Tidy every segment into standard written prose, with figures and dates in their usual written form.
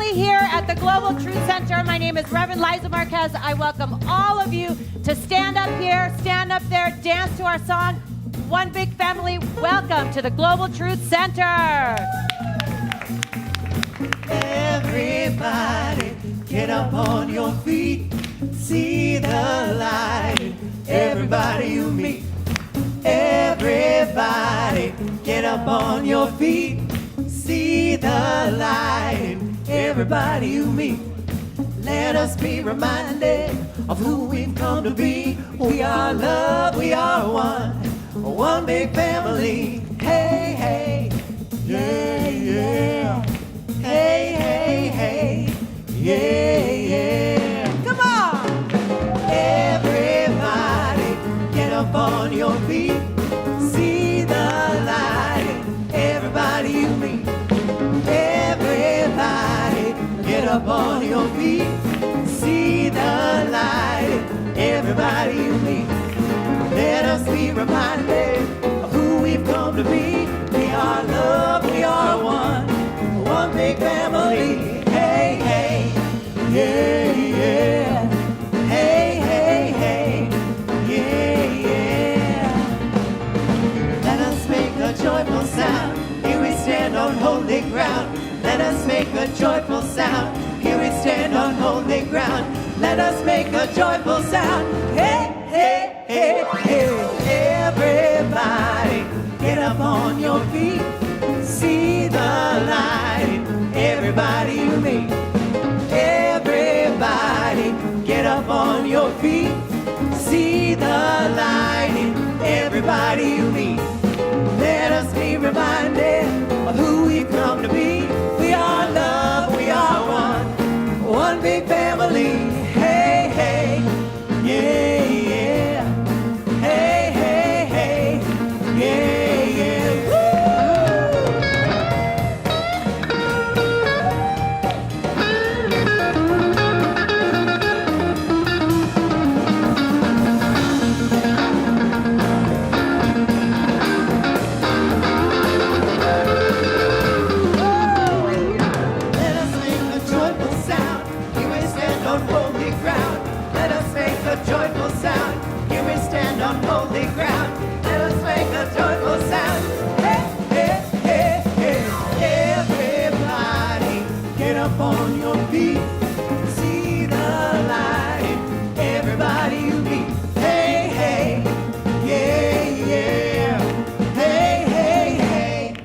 family here at the Global Truth Center. My name is Reverend Liza Marquez. I welcome all of you to stand up here, stand up there, dance to our song, One Big Family. Welcome to the Global Truth Center. Everybody, get up on your feet, see the light. Everybody you meet. Everybody, get up on your feet, see the light. Everybody you meet. Let us be reminded of who we've come to be. We are love, we are one big family. Hey, hey, yeah, yeah. Hey, hey, hey, yeah, yeah. Come on! Everybody, get up on your feet, see the light. Everybody you meet. Everybody, get up on your feet, see the light. Everybody you meet. Let us be reminded of who we've come to be. We are love, we are one big family. Hey, hey, yeah, yeah. Hey, hey, hey, yeah, yeah. Let us make a joyful sound. Here we stand on holy ground. Let us make a joyful sound. Here we stand on holy ground. Let us make a joyful sound. Hey, hey, hey, hey. Everybody, get up on your feet, see the light. Everybody you meet. Everybody, get up on your feet, see the light. Everybody you meet. Let us be reminded of who we've come to be. We are love, we are one big family. Hey, hey, yeah, yeah. Hey, hey, hey, yeah, yeah. Joyful sound, here we stand on holy ground. Let us make a joyful sound. Hey, hey, hey, hey. Everybody, get up on your feet, see the light. Everybody you meet. Hey, hey, yeah, yeah. Hey, hey, hey,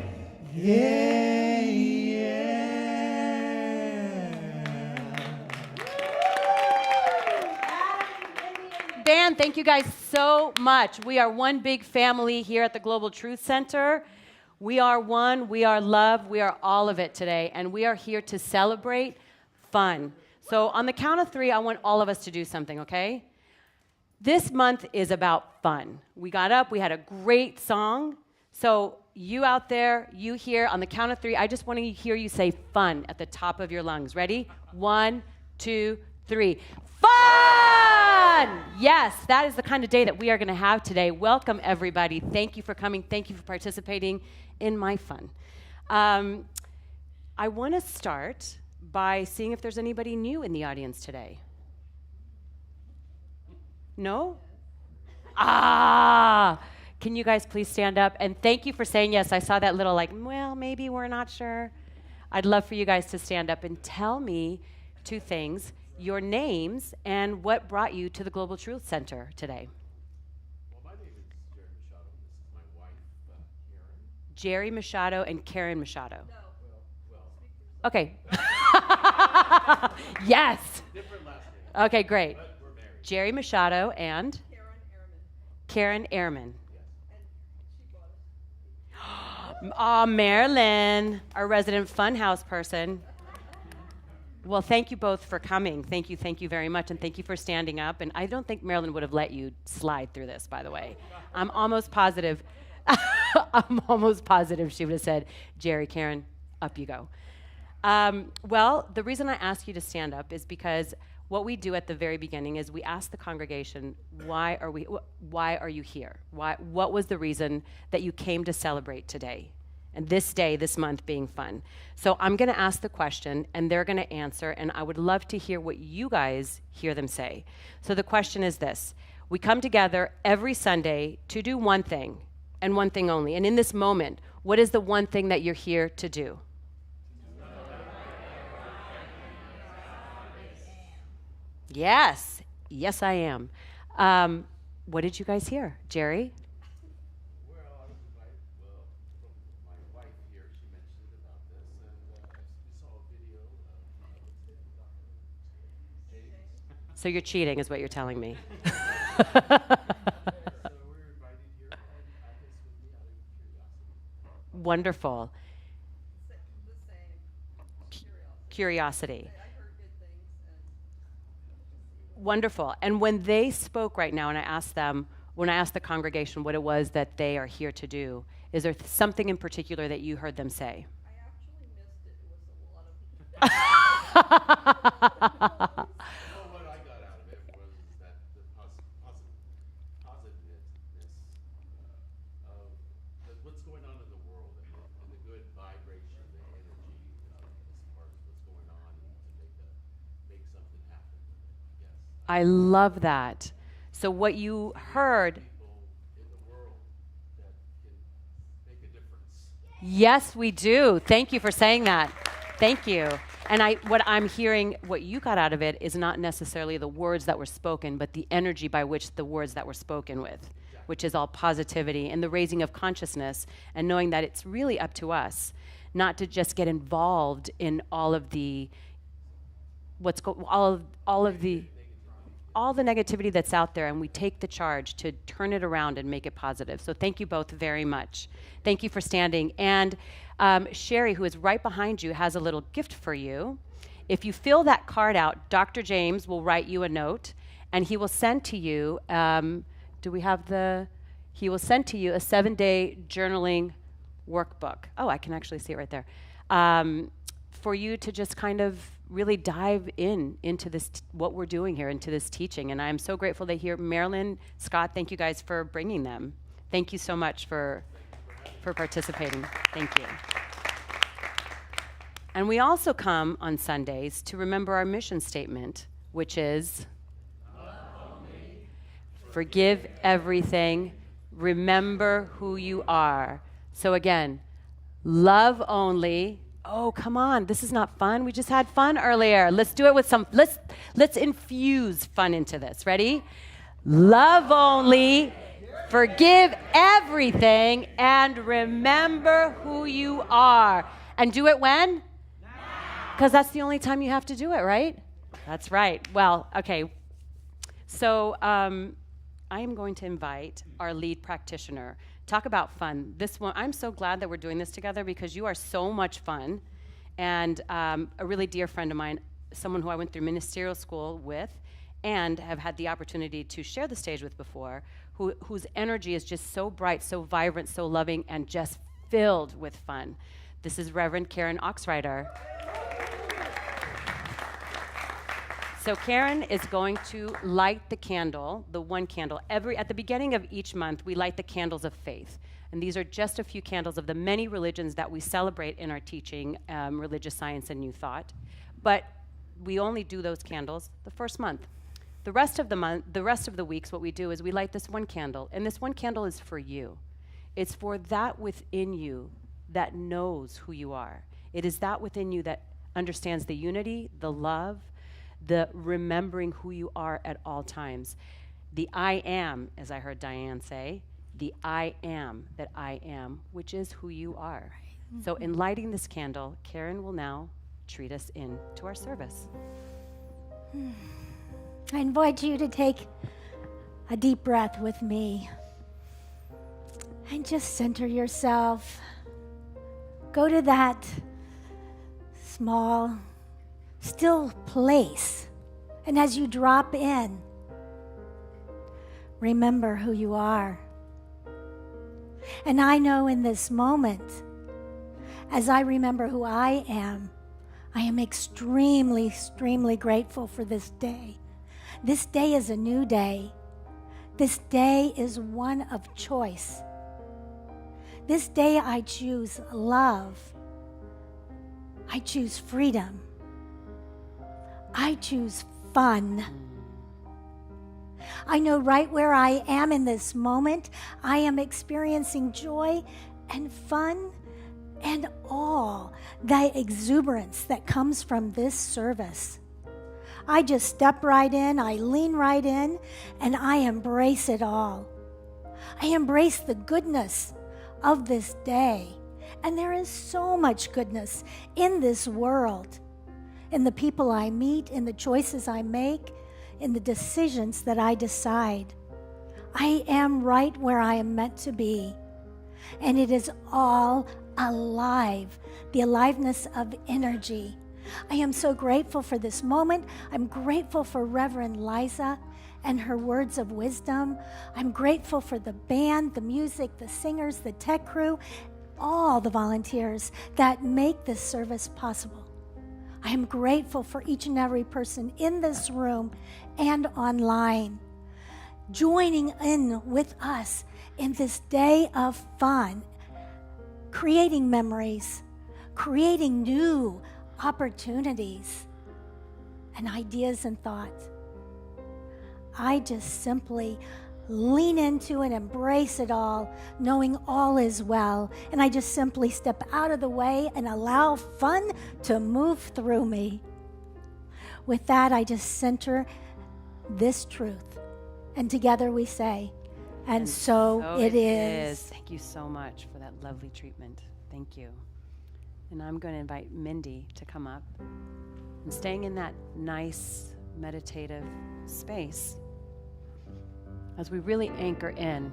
yeah, yeah. Band, thank you guys so much. We are one big family here at the Global Truth Center. We are one, we are love, we are all of it today, and we are here to celebrate fun. So on the count of three, I want all of us to do something, okay? This month is about fun. We got up, we had a great song. So you out there, you here, on the count of three, I just want to hear you say fun at the top of your lungs. Ready? 1, 2, 3. Fun! Yes, that is the kind of day that we are going to have today. Welcome, everybody. Thank you for coming. Thank you for participating in my fun. I want to start by seeing if there's anybody new in the audience today. No? Can you guys please stand up? And thank you for saying yes. I saw that little well, maybe we're not sure. I'd love for you guys to stand up and tell me two things. Your names and what brought you to the Global Truth Center today. Well, my name is Jerry Machado. This is my wife, Karen. Jerry Machado and Karen Machado. No. Well. Okay. Yes. Different last name. Okay, great. But we're married. Jerry Machado and Karen Ehrman. Yes. Marilyn, our resident funhouse person. Well, thank you both for coming. Thank you very much, and thank you for standing up. And I don't think Marilyn would have let you slide through this, by the way. I'm almost positive. I'm almost positive she would have said, Jerry, Karen, up you go. Well, the reason I ask you to stand up is because what we do at the very beginning is we ask the congregation, why are you here? What was the reason that you came to celebrate today? and this day, this month being fun. So I'm going to ask the question, and they're going to answer, and I would love to hear what you guys hear them say. So the question is this. We come together every Sunday to do one thing, and one thing only. And in this moment, what is the one thing that you're here to do? Yes. Yes, I am. What did you guys hear? Jerry? Well, I was invited, from my wife here. She mentioned about this, and we saw a video of James. So you're cheating is what you're telling me. So we were invited here, and I guess with me out of curiosity. Wonderful. The same. Curiosity. I heard good things. Wonderful. And when they spoke right now, and I asked them, when I asked the congregation what it was that they are here to do, is there something in particular that you heard them say? I actually missed it. It was a lot of. Well, what I got out of it was that the positiveness of what's going on in the world and the good vibration, the energy as far as what's going on, and to make something happen with it, I guess. I love that. So what you heard, People in the world that can make a difference. yes, we do. Thank you for saying that. Thank you. And what I'm hearing, what you got out of it is not necessarily the words that were spoken, but the energy by which the words that were spoken with, which is all positivity and the raising of consciousness and knowing that it's really up to us not to just get involved in all of the all the negativity that's out there, and we take the charge to turn it around and make it positive. So thank you both very much. Thank you for standing. And Sherry, who is right behind you, has a little gift for you. If you fill that card out, Dr. James will write you a note, and he will send to you, he will send to you a 7-day journaling workbook. Oh, I can actually see it right there. For you to just kind of really dive into this, what we're doing here, into this teaching. And I'm so grateful to hear Marilyn, Scott, thank you guys for bringing them. Thank you so much for participating. Thank you. And we also come on Sundays to remember our mission statement, which is forgive everything, remember who you are. So again, love only. Oh, come on, this is not fun. We just had fun earlier. Let's do it with let's infuse fun into this. Ready? Love only, forgive everything, and remember who you are. And do it when? Because that's the only time you have to do it, right? That's right. Well, okay. So I am going to invite our lead practitioner. Talk about fun. This one, I'm so glad that we're doing this together because you are so much fun. And a really dear friend of mine, someone who I went through ministerial school with and have had the opportunity to share the stage with before, whose energy is just so bright, so vibrant, so loving, and just filled with fun. This is Reverend Karen Oxrider. So Karen is going to light the candle, the one candle. At the beginning of each month, we light the candles of faith. And these are just a few candles of the many religions that we celebrate in our teaching, religious science and new thought. But we only do those candles the first month. The rest of the weeks, what we do is we light this one candle. And this one candle is for you. It's for that within you that knows who you are. It is that within you that understands the unity, the love, the remembering who you are at all times. The I am, as I heard Diane say, the I am that I am, which is who you are. Mm-hmm. So in lighting this candle, Karen will now treat us into our service. I invite you to take a deep breath with me and just center yourself. Go to that small, still place. And as you drop in, remember who you are. And I know in this moment, as I remember who I am extremely, extremely grateful for this day. This day is a new day. This day is one of choice. This day I choose love. I choose freedom. I choose fun. I know right where I am in this moment, I am experiencing joy and fun and all the exuberance that comes from this service. I just step right in, I lean right in, and I embrace it all. I embrace the goodness of this day. And there is so much goodness in this world, in the people I meet, in the choices I make, in the decisions that I decide. I am right where I am meant to be. And it is all alive, the aliveness of energy. I am so grateful for this moment. I'm grateful for Reverend Liza and her words of wisdom. I'm grateful for the band, the music, the singers, the tech crew, all the volunteers that make this service possible. I am grateful for each and every person in this room and online, joining in with us in this day of fun, creating memories, creating new opportunities and ideas and thoughts. I just simply lean into and embrace it all, knowing all is well. And I just simply step out of the way and allow fun to move through me. With that, I just center this truth. And together we say, and so it is. Thank you so much for that lovely treatment. Thank you. And I'm going to invite Mindy to come up. And staying in that nice meditative space as we really anchor in.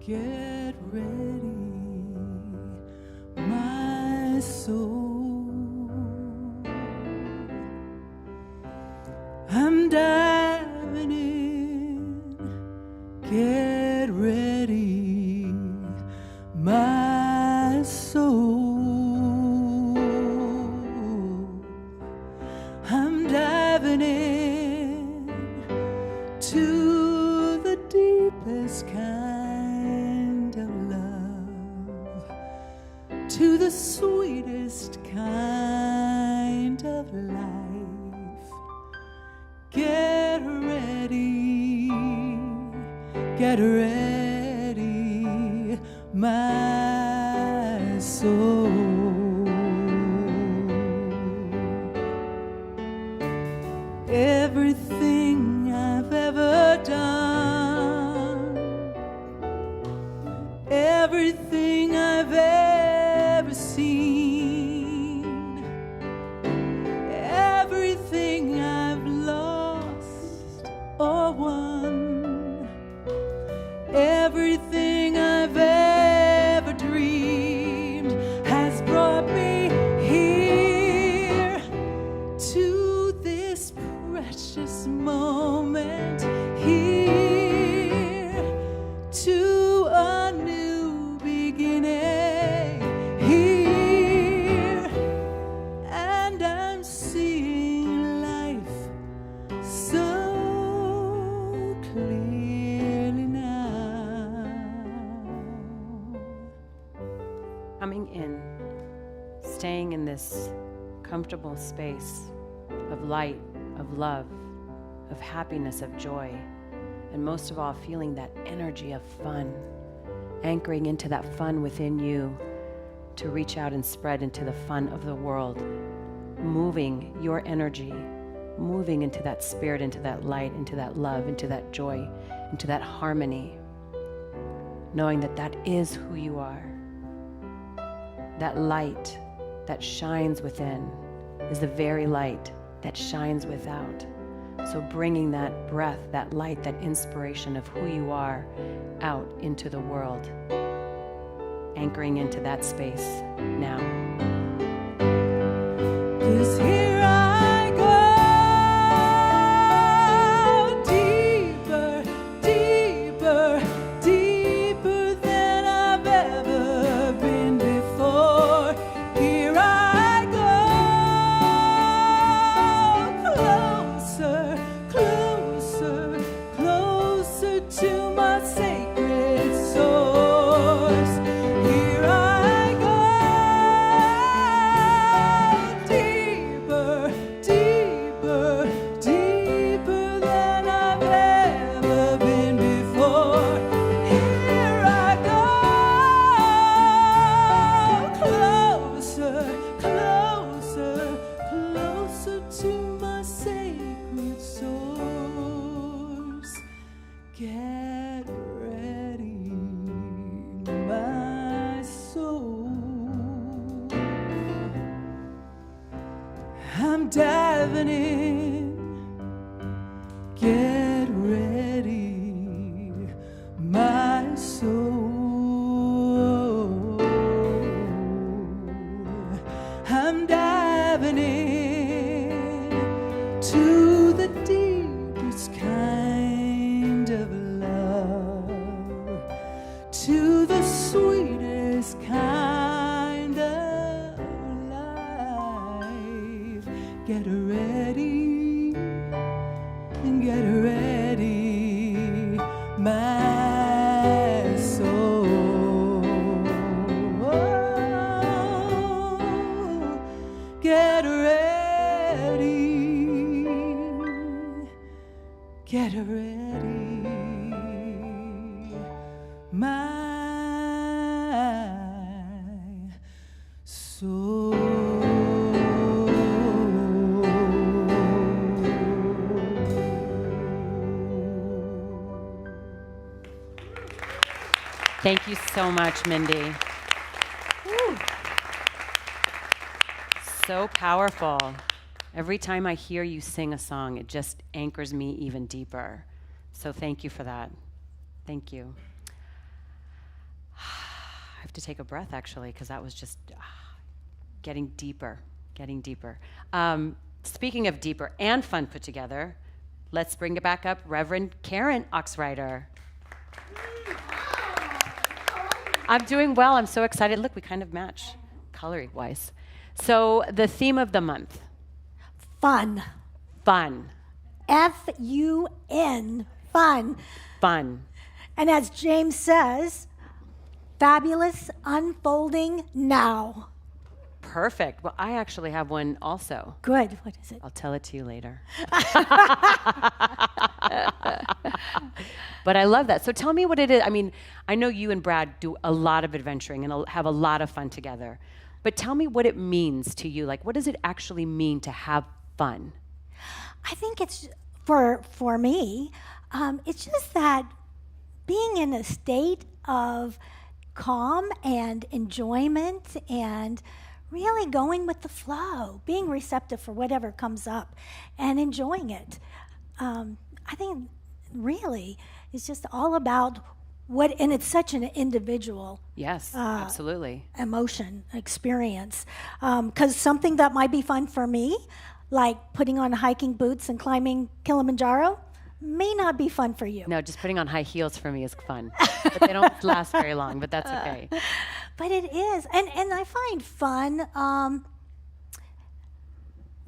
Get ready, my soul. I'm diving in. Get ready, my soul. I'm diving in to the deepest kind of love, to the sweetest kind of life. Get ready, my soul. Everything I've ever done, everything I've ever seen, everything I've lost or won, everything I've ever dreamed has brought me here to this precious moment, here to a new beginning, here, and I'm seeing life so clearly now. Coming in, staying in this comfortable space of light, of love, of happiness, of joy, and most of all, feeling that energy of fun, anchoring into that fun within you to reach out and spread into the fun of the world, moving your energy, moving into that spirit, into that light, into that love, into that joy, into that harmony, knowing that that is who you are. That light that shines within is the very light that shines without. So bringing that breath, that light, that inspiration of who you are out into the world, anchoring into that space now. 'Cause here I go, deeper, deeper, deeper. davening. Get ready, my soul. I'm diving in to the deepest kind of love, to the sweetest kind of life. Get ready, get ready, my soul. Get ready, my soul. Thank you so much, Mindy. Woo. So powerful. Every time I hear you sing a song, it just anchors me even deeper. So thank you for that. Thank you. I have to take a breath, actually, because that was just getting deeper, getting deeper. Speaking of deeper and fun put together, let's bring it back up, Reverend Karen Oxrider. I'm doing well. I'm so excited. Look, we kind of match color-wise. So the theme of the month. Fun. Fun. F-U-N. Fun. Fun. And as James says, fabulous unfolding now. Perfect. Well, I actually have one also. Good. What is it? I'll tell it to you later. But I love that. So tell me what it is. I mean, I know you and Brad do a lot of adventuring and have a lot of fun together. But tell me what it means to you. Like, what does it actually mean to have fun? I think it's, for me, it's just that being in a state of calm and enjoyment and really going with the flow, being receptive for whatever comes up and enjoying it. I think really it's just all about what, and it's such an individual Yes, absolutely. emotion, experience. Because something that might be fun for me, like putting on hiking boots and climbing Kilimanjaro, may not be fun for you. No, just putting on high heels for me is fun. But they don't last very long, but that's okay. But it is. And I find fun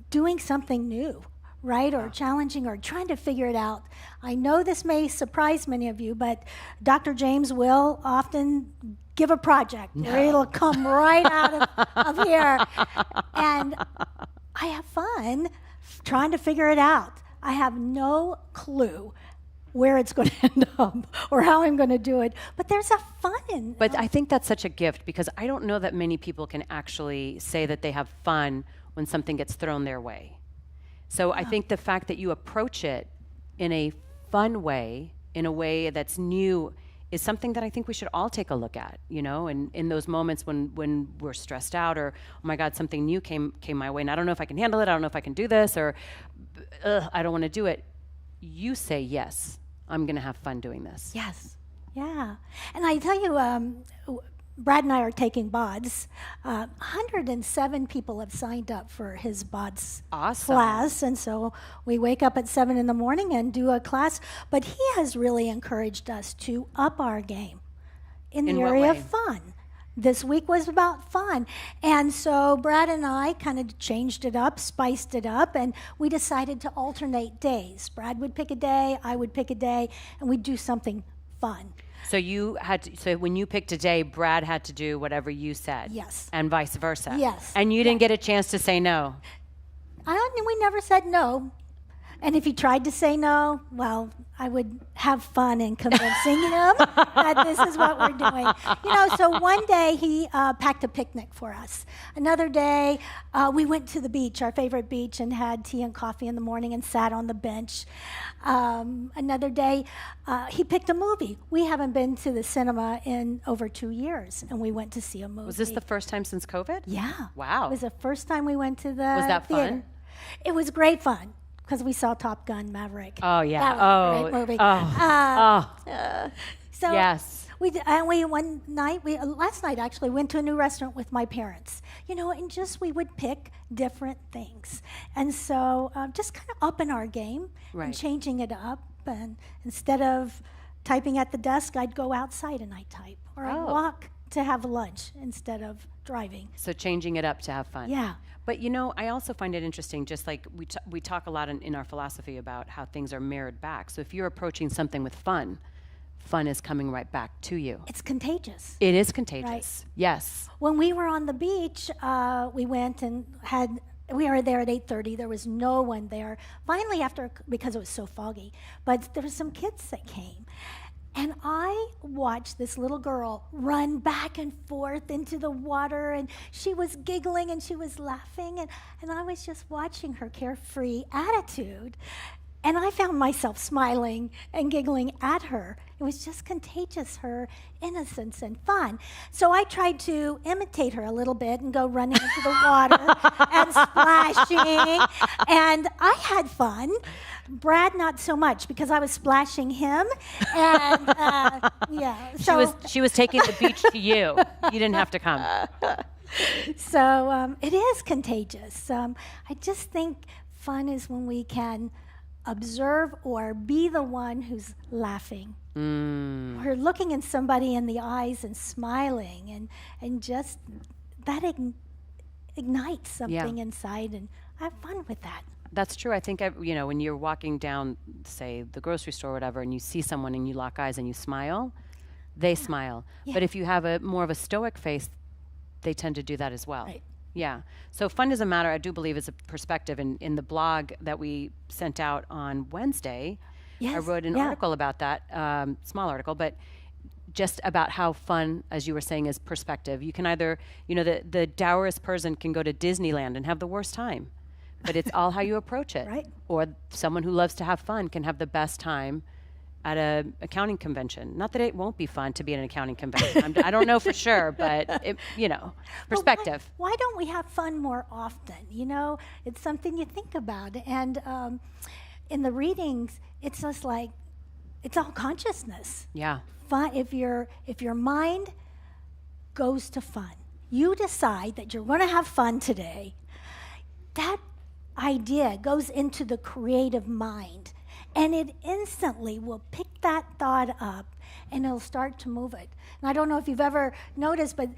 doing something new, right? Or challenging or trying to figure it out. I know this may surprise many of you, but Dr. James will often give a project where it'll come right out of here. And I have fun trying to figure it out. I have no clue where it's going to end up or how I'm going to do it, but there's a fun in But I think that's such a gift because I don't know that many people can actually say that they have fun when something gets thrown their way. So I think the fact that you approach it in a fun way, in a way that's new, is something that I think we should all take a look at, you know, and in those moments when we're stressed out or, oh my God, something new came my way and I don't know if I can handle it, I don't know if I can do this, or I don't want to do it. You say, yes, I'm going to have fun doing this. Yes. Yeah. And I tell you, Brad and I are taking BODS. 107 people have signed up for his BODS class. And so we wake up at 7 in the morning and do a class. But he has really encouraged us to up our game in the area of fun. This week was about fun. And so Brad and I kind of changed it up, spiced it up, and we decided to alternate days. Brad would pick a day, I would pick a day, and we'd do something fun. So you had to, so when you picked a day, Brad had to do whatever you said. Yes. And vice versa. Yes. And you didn't get a chance to say no. We never said no. And if he tried to say no, well, I would have fun in convincing him that this is what we're doing. You know, so one day he packed a picnic for us. Another day we went to the beach, our favorite beach, and had tea and coffee in the morning and sat on the bench. Another day he picked a movie. We haven't been to the cinema in over 2 years, and we went to see a movie. Was this the first time since COVID? Yeah. Wow. It was the first time we went to the Was that theater. fun? It was great fun because we saw Top Gun Maverick. Oh, yeah. That was a great movie. So Yes. we one night last night actually went to a new restaurant with my parents. And just we would pick different things, and so just kind of upping our game Right. and changing it up. And instead of typing at the desk, I'd go outside and I'd type, or I'd walk to have lunch instead of driving. So changing it up to have fun. Yeah. But I also find it interesting, just like we talk a lot in our philosophy about how things are mirrored back. So if you're approaching something with fun is coming right back to you. It's contagious. It is contagious. Right. Yes. When we were on the beach, we went and we were there at 8:30. There was no one there. Finally, because it was so foggy, but there were some kids that came. And I watched this little girl run back and forth into the water, and she was giggling and she was laughing, and I was just watching her carefree attitude. And I found myself smiling and giggling at her. It was just contagious, her innocence and fun. So I tried to imitate her a little bit and go running into the water and splashing. And I had fun. Brad, not so much, because I was splashing him. And yeah. She was taking the beach to you. You didn't have to come. So it is contagious. I just think fun is when we can observe or be the one who's laughing, or looking in somebody in the eyes and smiling, and just that ignites something inside, and I have fun with that. That's true. I think, when you're walking down, say, the grocery store or whatever, and you see someone and you lock eyes and you smile, they smile. Yeah. But if you have more of a stoic face, they tend to do that as well. Right. Yeah. So fun is a matter, I do believe, is a perspective. In the blog that we sent out on Wednesday, I Yes, wrote an article about that, small article, but just about how fun, as you were saying, is perspective. You can either, the dourest person can go to Disneyland and have the worst time, but it's all how you approach it. Right. Or someone who loves to have fun can have the best time at an accounting convention. Not that it won't be fun to be at an accounting convention. I don't know for sure, but perspective. Why don't we have fun more often? It's something you think about. And in the readings, it's just like, it's all consciousness. Yeah. Fun. If your mind goes to fun, you decide that you're going to have fun today. That idea goes into the creative mind, and it instantly will pick that thought up and it'll start to move it. And I don't know if you've ever noticed, but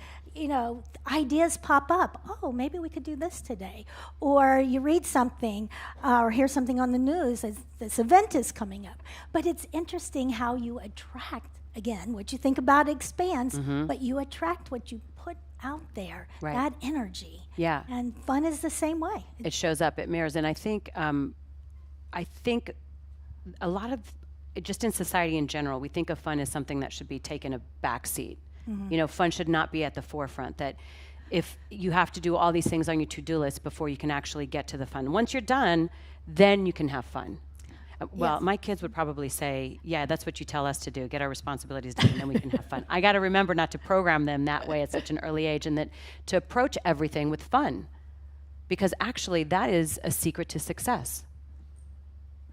ideas pop up. Oh, maybe we could do this today. Or you read something or hear something on the news as this event is coming up. But it's interesting how you attract, again, what you think about expands, but you attract what you put out there, Right. that energy. Yeah. And fun is the same way. It shows up, it mirrors. And I think a lot of, just in society in general, we think of fun as something that should be taken a back seat. Fun should not be at the forefront, that if you have to do all these things on your to-do list before you can actually get to the fun. Once you're done, then you can have fun. Well, Yes. my kids would probably say, yeah, that's what you tell us to do, get our responsibilities done, and then we can have fun. I got to remember not to program them that way at such an early age, and that to approach everything with fun, because actually that is a secret to success.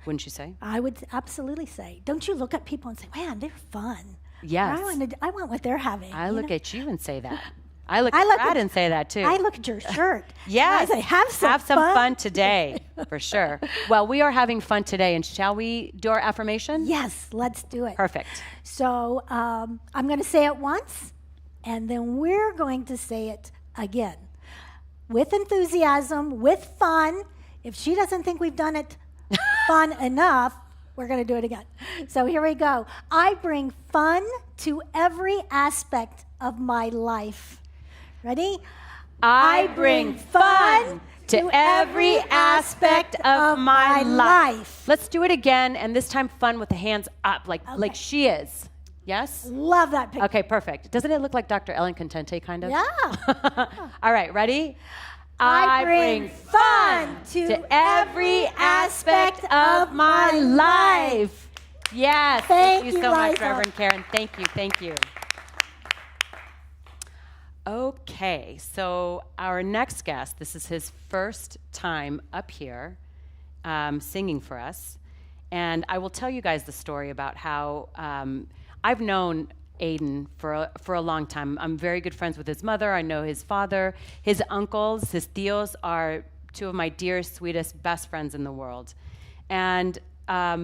Wouldn't you say? I would absolutely say, don't you look at people and say, man, they're fun. Yes. I want what they're having. I you look know? at you and say that. I look I at look Brad at- and say that too. I look at your shirt. Yes. And I say, have some fun today, for sure. Well, we are having fun today, and shall we do our affirmation? Yes, let's do it. Perfect. So I'm going to say it once, and then we're going to say it again. With enthusiasm, with fun. If she doesn't think we've done it fun enough, we're going to do it again. So here we go. I bring fun to every aspect of my life. Ready? I bring fun to every aspect of my life. Let's do it again, and this time fun with the hands up, like she is. Yes? Love that picture. Okay, perfect. Doesn't it look like Dr. Ellen Contente, kind of? Yeah. All right, ready? I bring fun to every aspect of my life. Yes. Thank you you, so much, Liza. Reverend Karen. Thank you. Okay. Okay, so our next guest, this is his first time up here singing for us. And I will tell you guys the story about how I've known Aiden for a long time. I'm very good friends with his mother. I know his father. His uncles, his tios, are two of my dearest, sweetest, best friends in the world. And I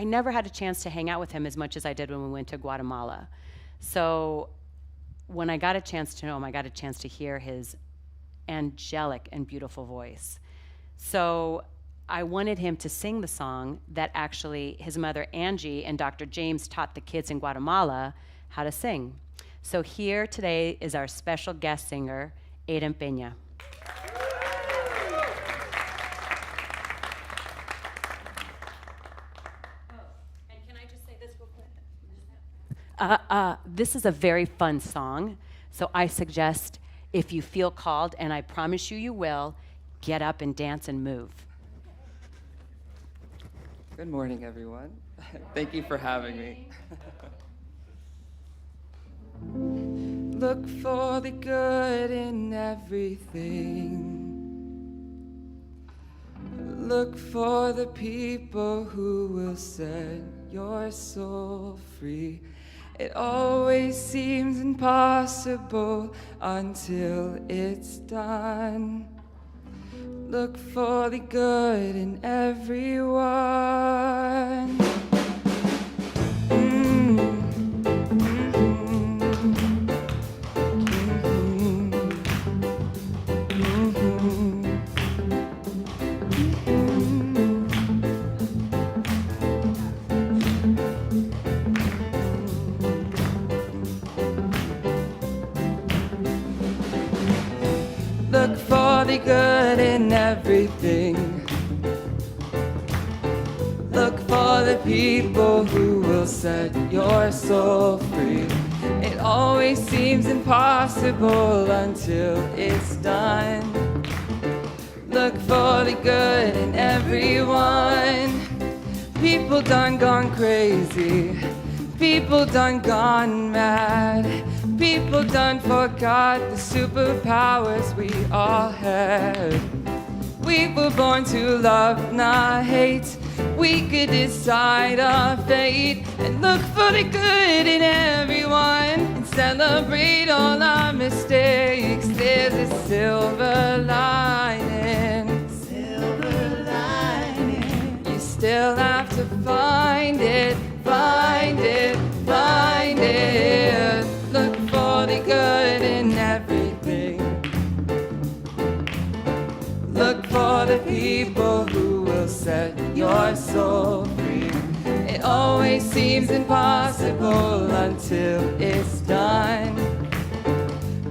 never had a chance to hang out with him as much as I did when we went to Guatemala. So when I got a chance to know him, I got a chance to hear his angelic and beautiful voice. So I wanted him to sing the song that actually his mother Angie and Dr. James taught the kids in Guatemala how to sing. So here today is our special guest singer, Aiden Peña. This is a very fun song, so I suggest if you feel called, and I promise you you will, get up and dance and move. Good morning, everyone. Thank you for having me. Look for the good in everything. Look for the people who will set your soul free. It always seems impossible until it's done. Look for the good in everyone. Look for the good in everything. Look for the people who will set your soul free. It always seems impossible until it's done. Look for the good in everyone. People done gone crazy. People done gone mad. People done forgot the superpowers we all had. We were born to love, not hate. We could decide our fate and look for the good in everyone and celebrate all our mistakes. There's a silver lining. Silver lining. You still have to find it, find it, find it. Look for the good in everything. Look for the people who will set your soul free. It always seems impossible until it's done.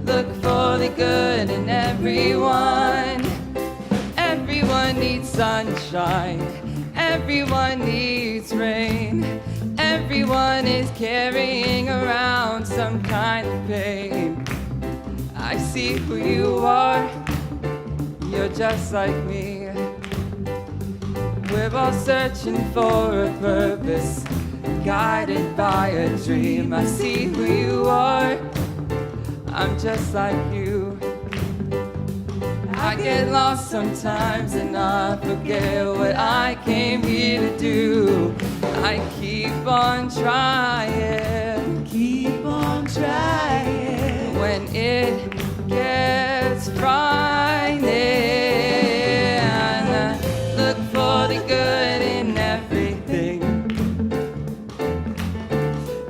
Look for the good in everyone. Everyone needs sunshine. Everyone needs rain. Everyone is carrying around some kind of pain. I see who you are. You're just like me. We're all searching for a purpose, guided by a dream. I see who you are. I'm just like you. I get lost sometimes and I forget what I came here to do. I keep on trying, Keep on trying. when it gets frightening. Look for the good in everything.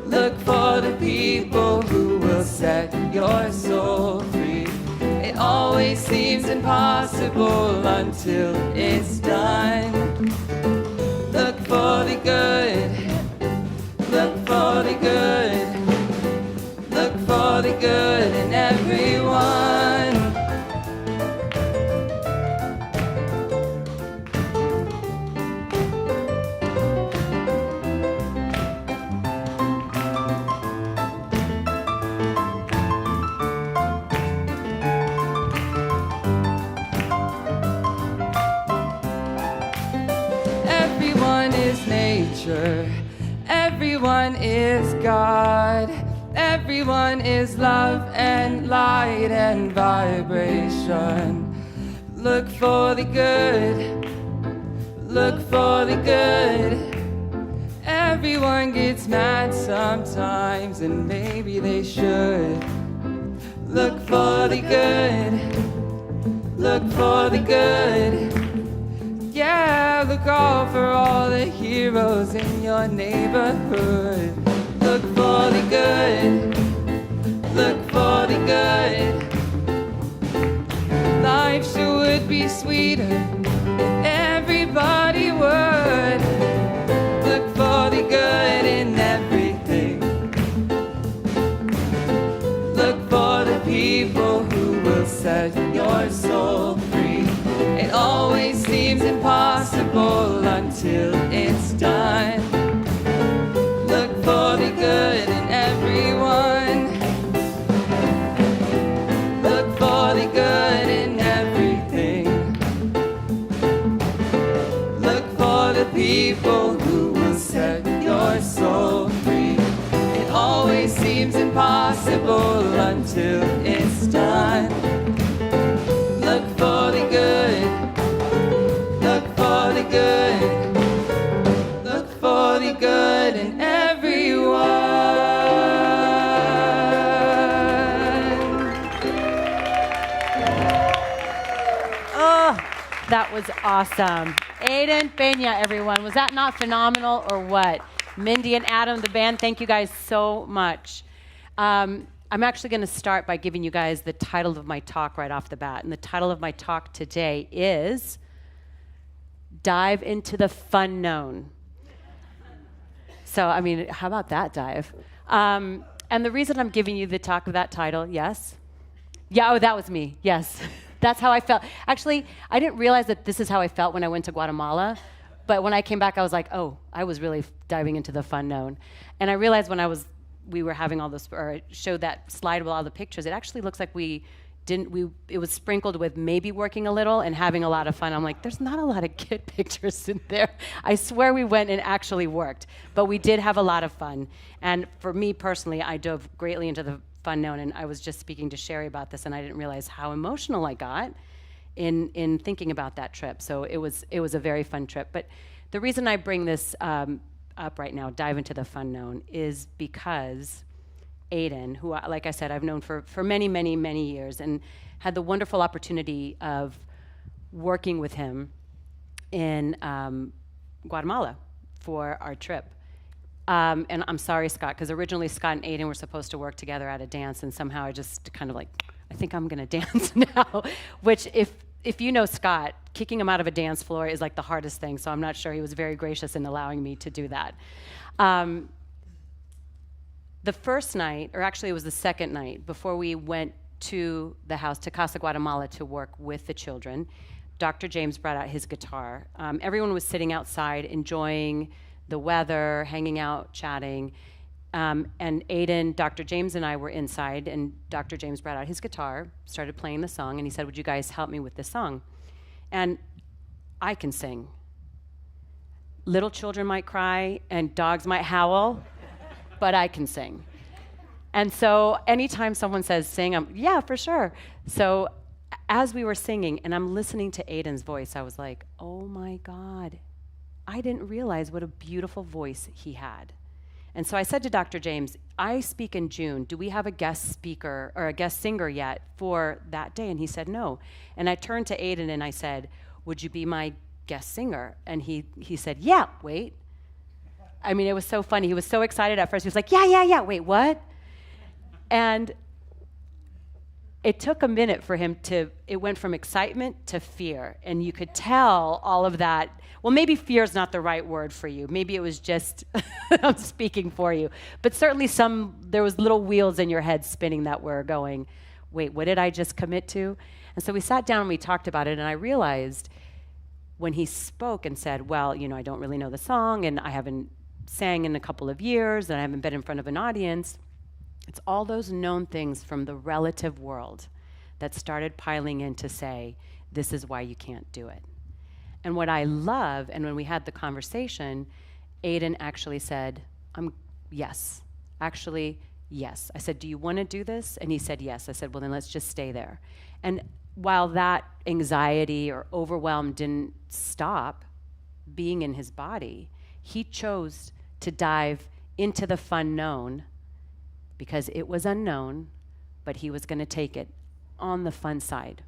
Look for the people who will set your soul free. It always seems impossible until it's done. Look for the good. Look for the good. Look for the good in everyone. Everyone is nature. Everyone is God. Everyone is love and light and vibration. Look for the good. Look for the good. Everyone gets mad sometimes, and maybe they should. Look for the good. Look for the good. Yeah, look out for all the heroes in your neighborhood. Look for the good. Look for the good. Life sure would be sweeter if everybody would. Look for the good in everything. Look for the people who will set your soul free. It always seems impossible until it's done. Look for the good in everyone. Look for the good in everything. Look for the people who will set your soul free. It always seems impossible until it's done. Look for the good. Look for the good. Look for the good in everyone. Oh, that was awesome. Aiden Pena, everyone. Was that not phenomenal or what? Mindy and Adam, the band, thank you guys so much. I'm actually going to start by giving you guys the title of my talk right off the bat. And the title of my talk today is Dive into the Fun Known. So, I mean, how about that dive? And the reason I'm giving you the talk of that title, yes? Yeah, oh, that was me, yes. That's how I felt. Actually, I didn't realize that this is how I felt when I went to Guatemala. But when I came back, I was like, oh, I was really diving into the fun known. And I realized when we were having all this, or I showed that slide with all the pictures, it actually looks like it was sprinkled with maybe working a little and having a lot of fun. I'm like, there's not a lot of kid pictures in there. I swear we went and actually worked. But we did have a lot of fun. And for me personally, I dove greatly into the fun known. And I was just speaking to Sherry about this, and I didn't realize how emotional I got in thinking about that trip. So it was a very fun trip. But the reason I bring this up right now, dive into the fun known, is because Aiden, who, like I said, I've known for many, many, many years, and had the wonderful opportunity of working with him in Guatemala for our trip. And I'm sorry, Scott, because originally Scott and Aiden were supposed to work together at a dance, and somehow I just kind of like, I think I'm going to dance now, which if you know Scott, kicking him out of a dance floor is like the hardest thing, so I'm not sure he was very gracious in allowing me to do that. The first night, or actually it was the second night, before we went to the house, to Casa Guatemala, to work with the children, Dr. James brought out his guitar. Everyone was sitting outside enjoying the weather, hanging out, chatting. And Aiden, Dr. James, and I were inside, and Dr. James brought out his guitar, started playing the song, and he said, would you guys help me with this song? And I can sing. Little children might cry, and dogs might howl, but I can sing. And so anytime someone says sing, I'm, yeah, for sure. So as we were singing, and I'm listening to Aiden's voice, I was like, oh my God, I didn't realize what a beautiful voice he had. And so I said to Dr. James, I speak in June. Do we have a guest speaker or a guest singer yet for that day? And he said, no. And I turned to Aiden and I said, would you be my guest singer? And he said, yeah, wait. I mean, it was so funny. He was so excited at first. He was like, yeah, wait, what? And it took a minute for him it went from excitement to fear. And you could tell all of that. Well, maybe fear is not the right word for you. Maybe it was just, I'm speaking for you. But certainly there was little wheels in your head spinning that were going, wait, what did I just commit to? And so we sat down and we talked about it, and I realized when he spoke and said, well, I don't really know the song, and I haven't sang in a couple of years, and I haven't been in front of an audience, it's all those known things from the relative world that started piling in to say, this is why you can't do it. And what I love, and when we had the conversation, Aiden actually said, yes. Actually, yes. I said, do you want to do this? And he said, yes. I said, well, then let's just stay there. And while that anxiety or overwhelm didn't stop being in his body, he chose to dive into the fun known because it was unknown, but he was going to take it on the fun side.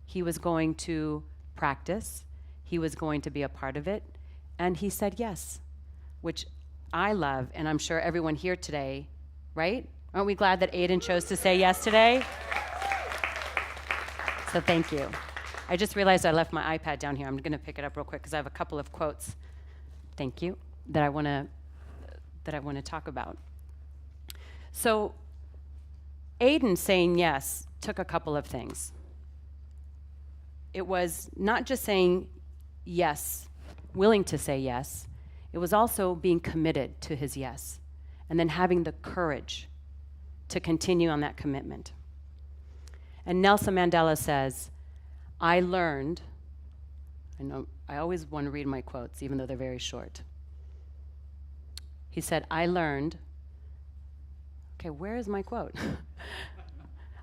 He was going to practice. He was going to be a part of it. And he said yes, which I love, and I'm sure everyone here today, right? Aren't we glad that Aiden chose to say yes today? So thank you. I just realized I left my iPad down here. I'm going to pick it up real quick because I have a couple of quotes. Thank you. That I want to talk about. So Aiden saying yes took a couple of things. It was not just saying yes, willing to say yes. It was also being committed to his yes, and then having the courage to continue on that commitment. And Nelson Mandela says, I learned, I know I always want to read my quotes, even though they're very short. He said, I learned, okay, where is my quote?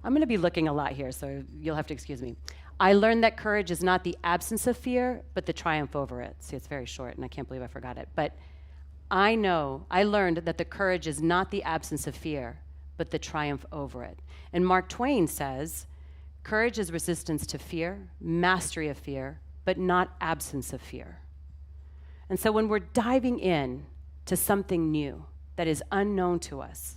I'm going to be looking a lot here, so you'll have to excuse me. I learned that courage is not the absence of fear, but the triumph over it. See, it's very short, and I can't believe I forgot it. But I learned that the courage is not the absence of fear, but the triumph over it. And Mark Twain says, courage is resistance to fear, mastery of fear, but not absence of fear. And so when we're diving in to something new that is unknown to us,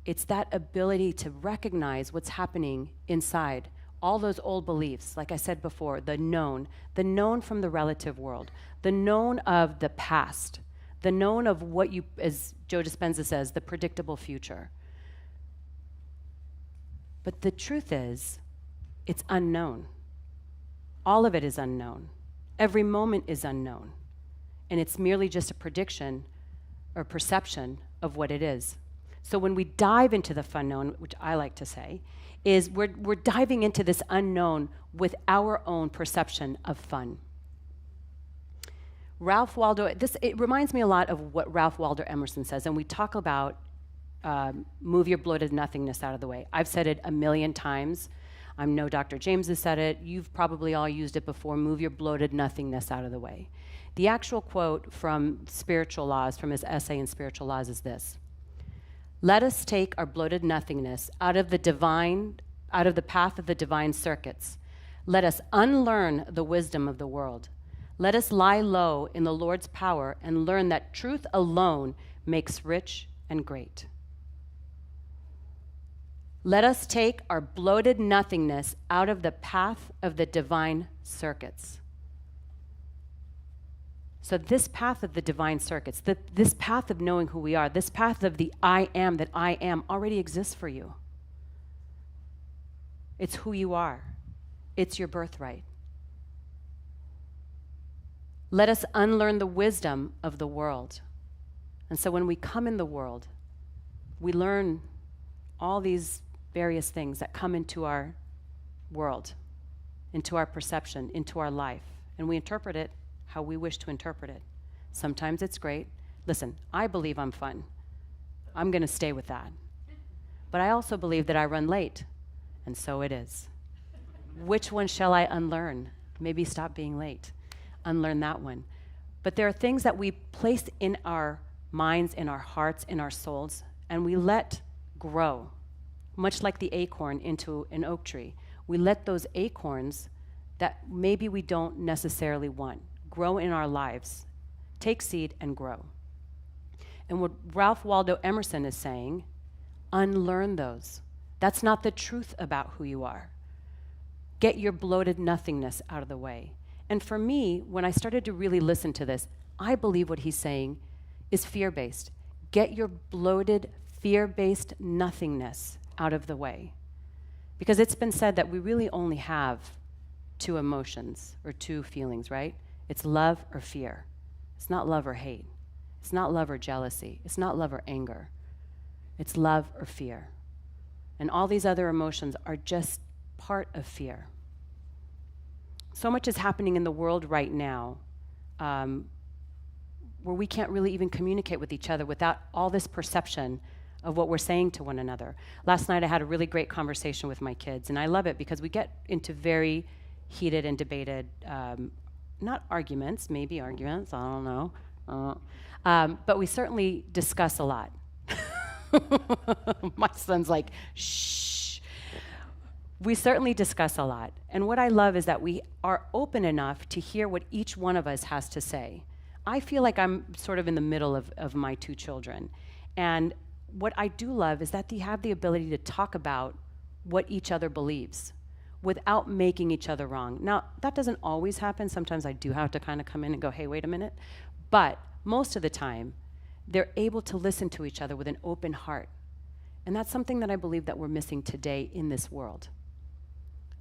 it's that ability to recognize what's happening inside. All those old beliefs, like I said before, the known from the relative world, the known of the past, the known of what you, as Joe Dispenza says, the predictable future. But the truth is, it's unknown. All of it is unknown. Every moment is unknown. And it's merely just a prediction or perception of what it is. So when we dive into the unknown, which I like to say, is we're diving into this unknown with our own perception of fun. Ralph Waldo, it reminds me a lot of what Ralph Waldo Emerson says, and we talk about move your bloated nothingness out of the way. I've said it a million times. I know Dr. James has said it. You've probably all used it before. Move your bloated nothingness out of the way. The actual quote from Spiritual Laws, from his essay in Spiritual Laws, is this: let us take our bloated nothingness out of the path of the divine circuits. Let us unlearn the wisdom of the world. Let us lie low in the Lord's power and learn that truth alone makes rich and great. Let us take our bloated nothingness out of the path of the divine circuits. So this path of the divine circuits, this path of knowing who we are, this path of the I am that I am already exists for you. It's who you are. It's your birthright. Let us unlearn the wisdom of the world. And so when we come in the world, we learn all these various things that come into our world, into our perception, into our life, and we interpret it how we wish to interpret it. Sometimes it's great. Listen, I believe I'm fun. I'm going to stay with that. But I also believe that I run late, and so it is. Which one shall I unlearn? Maybe stop being late. Unlearn that one. But there are things that we place in our minds, in our hearts, in our souls, and we let grow, much like the acorn into an oak tree. We let those acorns that maybe we don't necessarily want grow in our lives, take seed and grow. And what Ralph Waldo Emerson is saying, unlearn those. That's not the truth about who you are. Get your bloated nothingness out of the way. And for me, when I started to really listen to this, I believe what he's saying is fear-based. Get your bloated, fear-based nothingness out of the way. Because it's been said that we really only have two emotions or two feelings, right? It's love or fear. It's not love or hate. It's not love or jealousy. It's not love or anger. It's love or fear. And all these other emotions are just part of fear. So much is happening in the world right now where we can't really even communicate with each other without all this perception of what we're saying to one another. Last night I had a really great conversation with my kids, and I love it because we get into very heated and debated, not arguments, maybe arguments, I don't know. But we certainly discuss a lot. My son's like, shh. We certainly discuss a lot. And what I love is that we are open enough to hear what each one of us has to say. I feel like I'm sort of in the middle of my two children. And what I do love is that they have the ability to talk about what each other believes without making each other wrong. Now, that doesn't always happen. Sometimes I do have to kind of come in and go, hey, wait a minute. But most of the time, they're able to listen to each other with an open heart. And that's something that I believe that we're missing today in this world.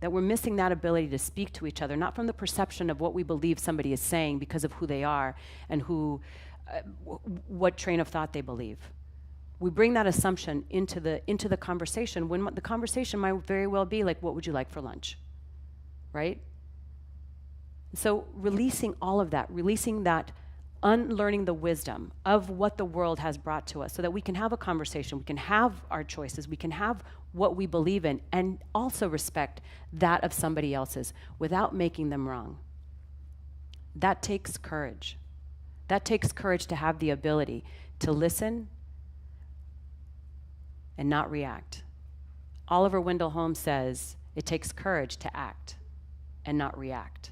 That we're missing that ability to speak to each other, not from the perception of what we believe somebody is saying because of who they are and what train of thought they believe. We bring that assumption into the conversation when the conversation might very well be like, what would you like for lunch? Right? So releasing all of that, releasing that, unlearning the wisdom of what the world has brought to us so that we can have a conversation, we can have our choices, we can have what we believe in, and also respect that of somebody else's without making them wrong. That takes courage. That takes courage to have the ability to listen and not react. Oliver Wendell Holmes says, it takes courage to act and not react.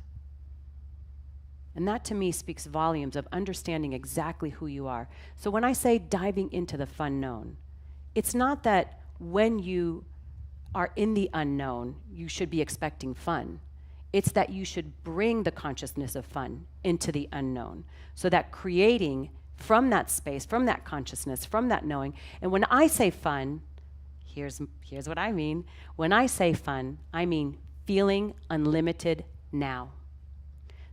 And that to me speaks volumes of understanding exactly who you are. So when I say diving into the unknown, it's not that when you are in the unknown, you should be expecting fun. It's that you should bring the consciousness of fun into the unknown. So that creating from that space, from that consciousness, from that knowing. And when I say fun, here's what I mean. When I say fun, I mean feeling unlimited now.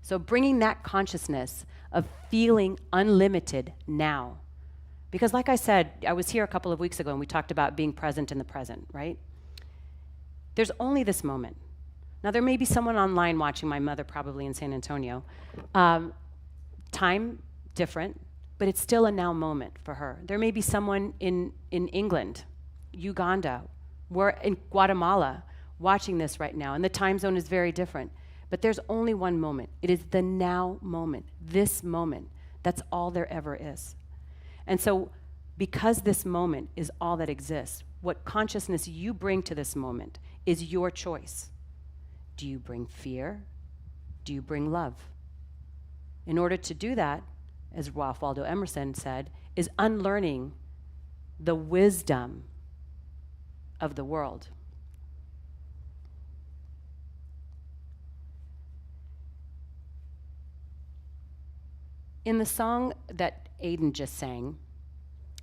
So bringing that consciousness of feeling unlimited now. Because like I said, I was here a couple of weeks ago and we talked about being present in the present, right? There's only this moment. Now there may be someone online watching, my mother probably in San Antonio. Time, different, but it's still a now moment for her. There may be someone in England, Uganda, we're in Guatemala watching this right now, and the time zone is very different. But there's only one moment. It is the now moment, this moment. That's all there ever is. And so because this moment is all that exists, what consciousness you bring to this moment is your choice. Do you bring fear? Do you bring love? In order to do that, as Ralph Waldo Emerson said, is unlearning the wisdom of the world. In the song that Aiden just sang,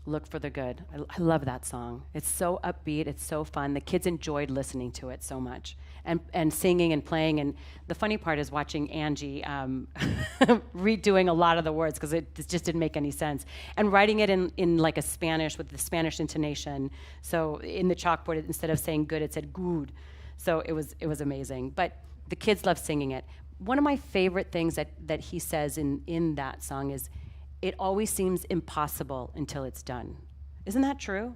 Look for the Good, I love that song. It's so upbeat, it's so fun. The kids enjoyed listening to it so much and singing and playing. And the funny part is watching Angie redoing a lot of the words because it just didn't make any sense. And writing it in like a Spanish with the Spanish intonation. So in the chalkboard, instead of saying good, it said good. So it was amazing. But the kids love singing it. One of my favorite things that he says in that song is, it always seems impossible until it's done. Isn't that true?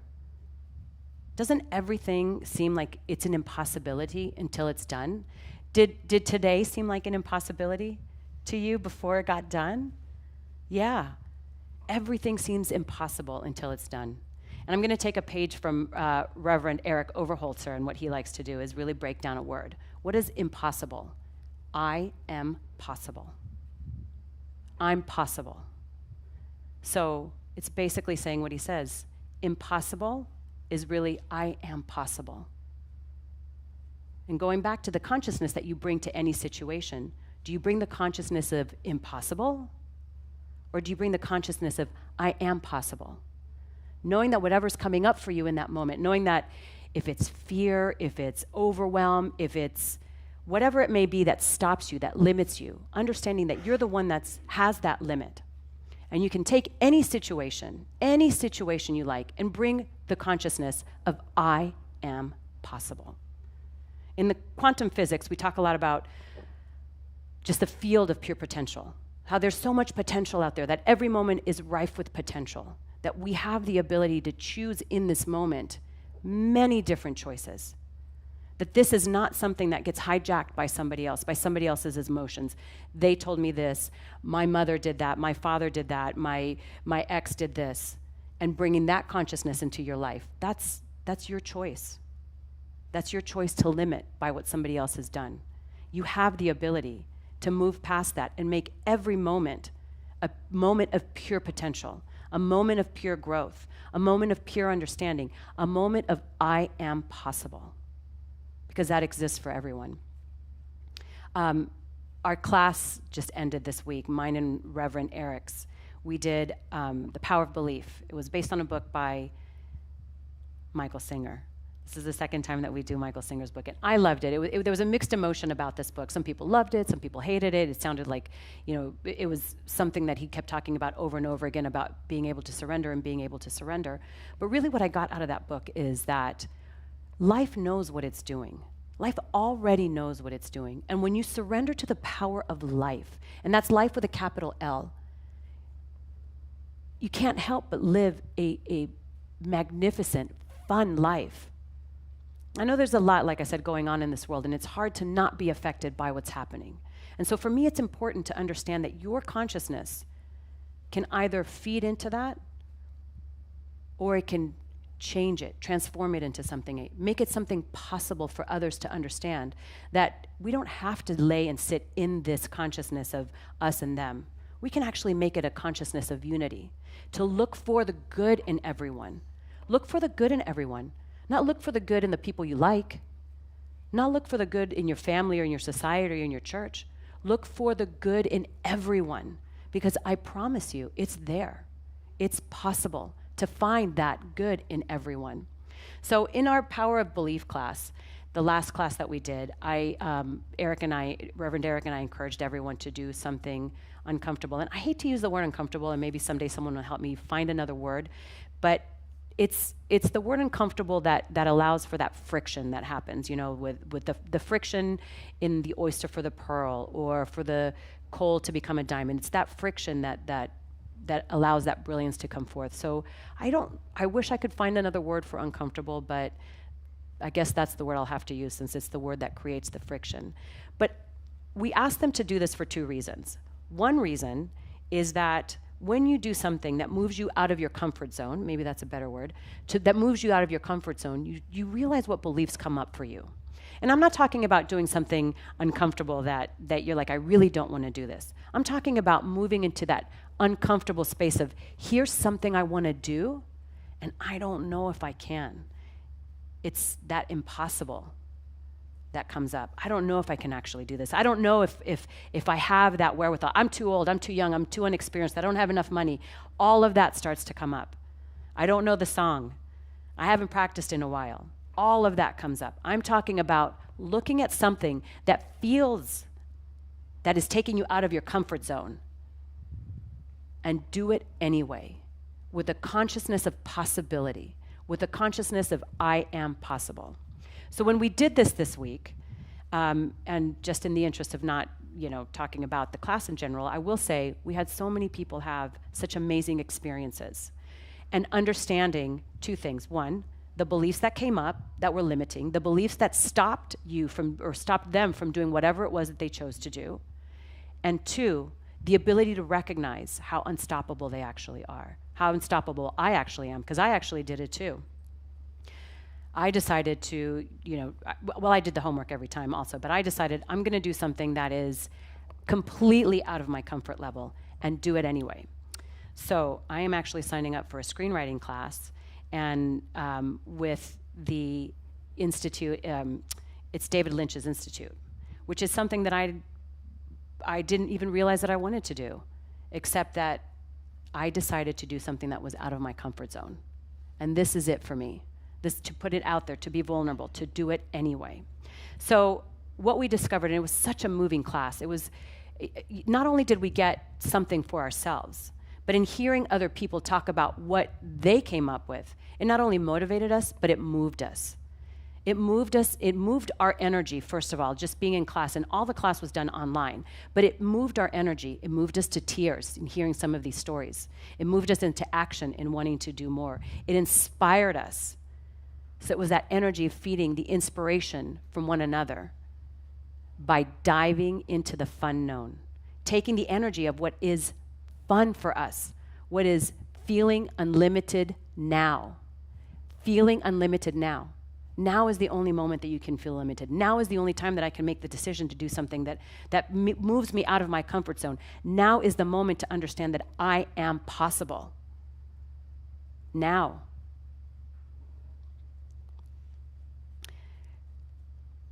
Doesn't everything seem like it's an impossibility until it's done? Did today seem like an impossibility to you before it got done? Yeah. Everything seems impossible until it's done. And I'm going to take a page from Reverend Eric Overholzer, and what he likes to do is really break down a word. What is impossible? I am possible. I'm possible. So it's basically saying what he says. Impossible is really I am possible. And going back to the consciousness that you bring to any situation, do you bring the consciousness of impossible? Or do you bring the consciousness of I am possible? Knowing that whatever's coming up for you in that moment, knowing that if it's fear, if it's overwhelm, if it's whatever it may be that stops you, that limits you, understanding that you're the one that has that limit. And you can take any situation you like, and bring the consciousness of I am possible. In the quantum physics, we talk a lot about just the field of pure potential. how there's so much potential out there, that every moment is rife with potential, that we have the ability to choose in this moment many different choices. That this is not something that gets hijacked by somebody else, by somebody else's emotions. They told me this, my mother did that, my father did that, my ex did this. And bringing that consciousness into your life, that's your choice. That's your choice to limit by what somebody else has done. You have the ability to move past that and make every moment a moment of pure potential, a moment of pure growth, a moment of pure understanding, a moment of I am possible. Because that exists for everyone. Our class just ended this week, mine and Reverend Eric's. We did The Power of Belief. It was based on a book by Michael Singer. This is the second time that we do Michael Singer's book, and I loved it. There was a mixed emotion about this book. Some people loved it, some people hated it. It sounded like, it was something that he kept talking about over and over again about being able to surrender and being able to surrender. But really what I got out of that book is that life knows what it's doing. Life already knows what it's doing. And when you surrender to the power of life, and that's life with a capital L, you can't help but live a magnificent, fun life. I know there's a lot, like I said, going on in this world, and it's hard to not be affected by what's happening. And so for me, it's important to understand that your consciousness can either feed into that, or it can change it, transform it into something, make it something possible for others to understand, that we don't have to lay and sit in this consciousness of us and them. We can actually make it a consciousness of unity, to look for the good in everyone. Look for the good in everyone. Not look for the good in the people you like. Not look for the good in your family or in your society or in your church. Look for the good in everyone, because I promise you, it's there. It's possible to find that good in everyone. So in our Power of Belief class, the last class that we did, Reverend Eric and I encouraged everyone to do something uncomfortable. And I hate to use the word uncomfortable, and maybe someday someone will help me find another word, but it's the word uncomfortable that allows for that friction that happens, with the friction in the oyster for the pearl, or for the coal to become a diamond. It's that friction that allows that brilliance to come forth. So I wish I could find another word for uncomfortable, but I guess that's the word I'll have to use, since it's the word that creates the friction. But we asked them to do this for two reasons. One reason is that when you do something that moves you out of your comfort zone, maybe that's a better word, that moves you out of your comfort zone, you realize what beliefs come up for you. And I'm not talking about doing something uncomfortable that you're like, I really don't want to do this. I'm talking about moving into that uncomfortable space of, here's something I want to do, and I don't know if I can. It's that impossible that comes up. I don't know if I can actually do this. I don't know if I have that wherewithal. I'm too old, I'm too young, I'm too inexperienced, I don't have enough money. All of that starts to come up. I don't know the song. I haven't practiced in a while. All of that comes up. I'm talking about looking at something that is taking you out of your comfort zone, and do it anyway, with a consciousness of possibility, with a consciousness of I am possible. So when we did this week, and just in the interest of not talking about the class in general, I will say we had so many people have such amazing experiences, and understanding two things. One, the beliefs that came up that were limiting, the beliefs that stopped them from doing whatever it was that they chose to do. And two, the ability to recognize how unstoppable they actually are, how unstoppable I actually am, because I actually did it too. I decided to, I did the homework every time also, but I decided I'm going to do something that is completely out of my comfort level and do it anyway. So I am actually signing up for a screenwriting class, and with the institute, it's David Lynch's Institute, which is something that I didn't even realize that I wanted to do, except that I decided to do something that was out of my comfort zone. And this is it for me. This, to put it out there, to be vulnerable, to do it anyway. So what we discovered, and it was such a moving class, not only did we get something for ourselves, but in hearing other people talk about what they came up with, it not only motivated us, but it moved us. It moved us, it moved our energy, first of all, just being in class, and all the class was done online. But it moved our energy. It moved us to tears in hearing some of these stories. It moved us into action in wanting to do more. It inspired us. So it was that energy of feeding the inspiration from one another by diving into the fun known, taking the energy of what is fun for us, what is feeling unlimited now. Feeling unlimited now. Now is the only moment that you can feel limited. Now is the only time that I can make the decision to do something that moves me out of my comfort zone. Now is the moment to understand that I am possible. Now.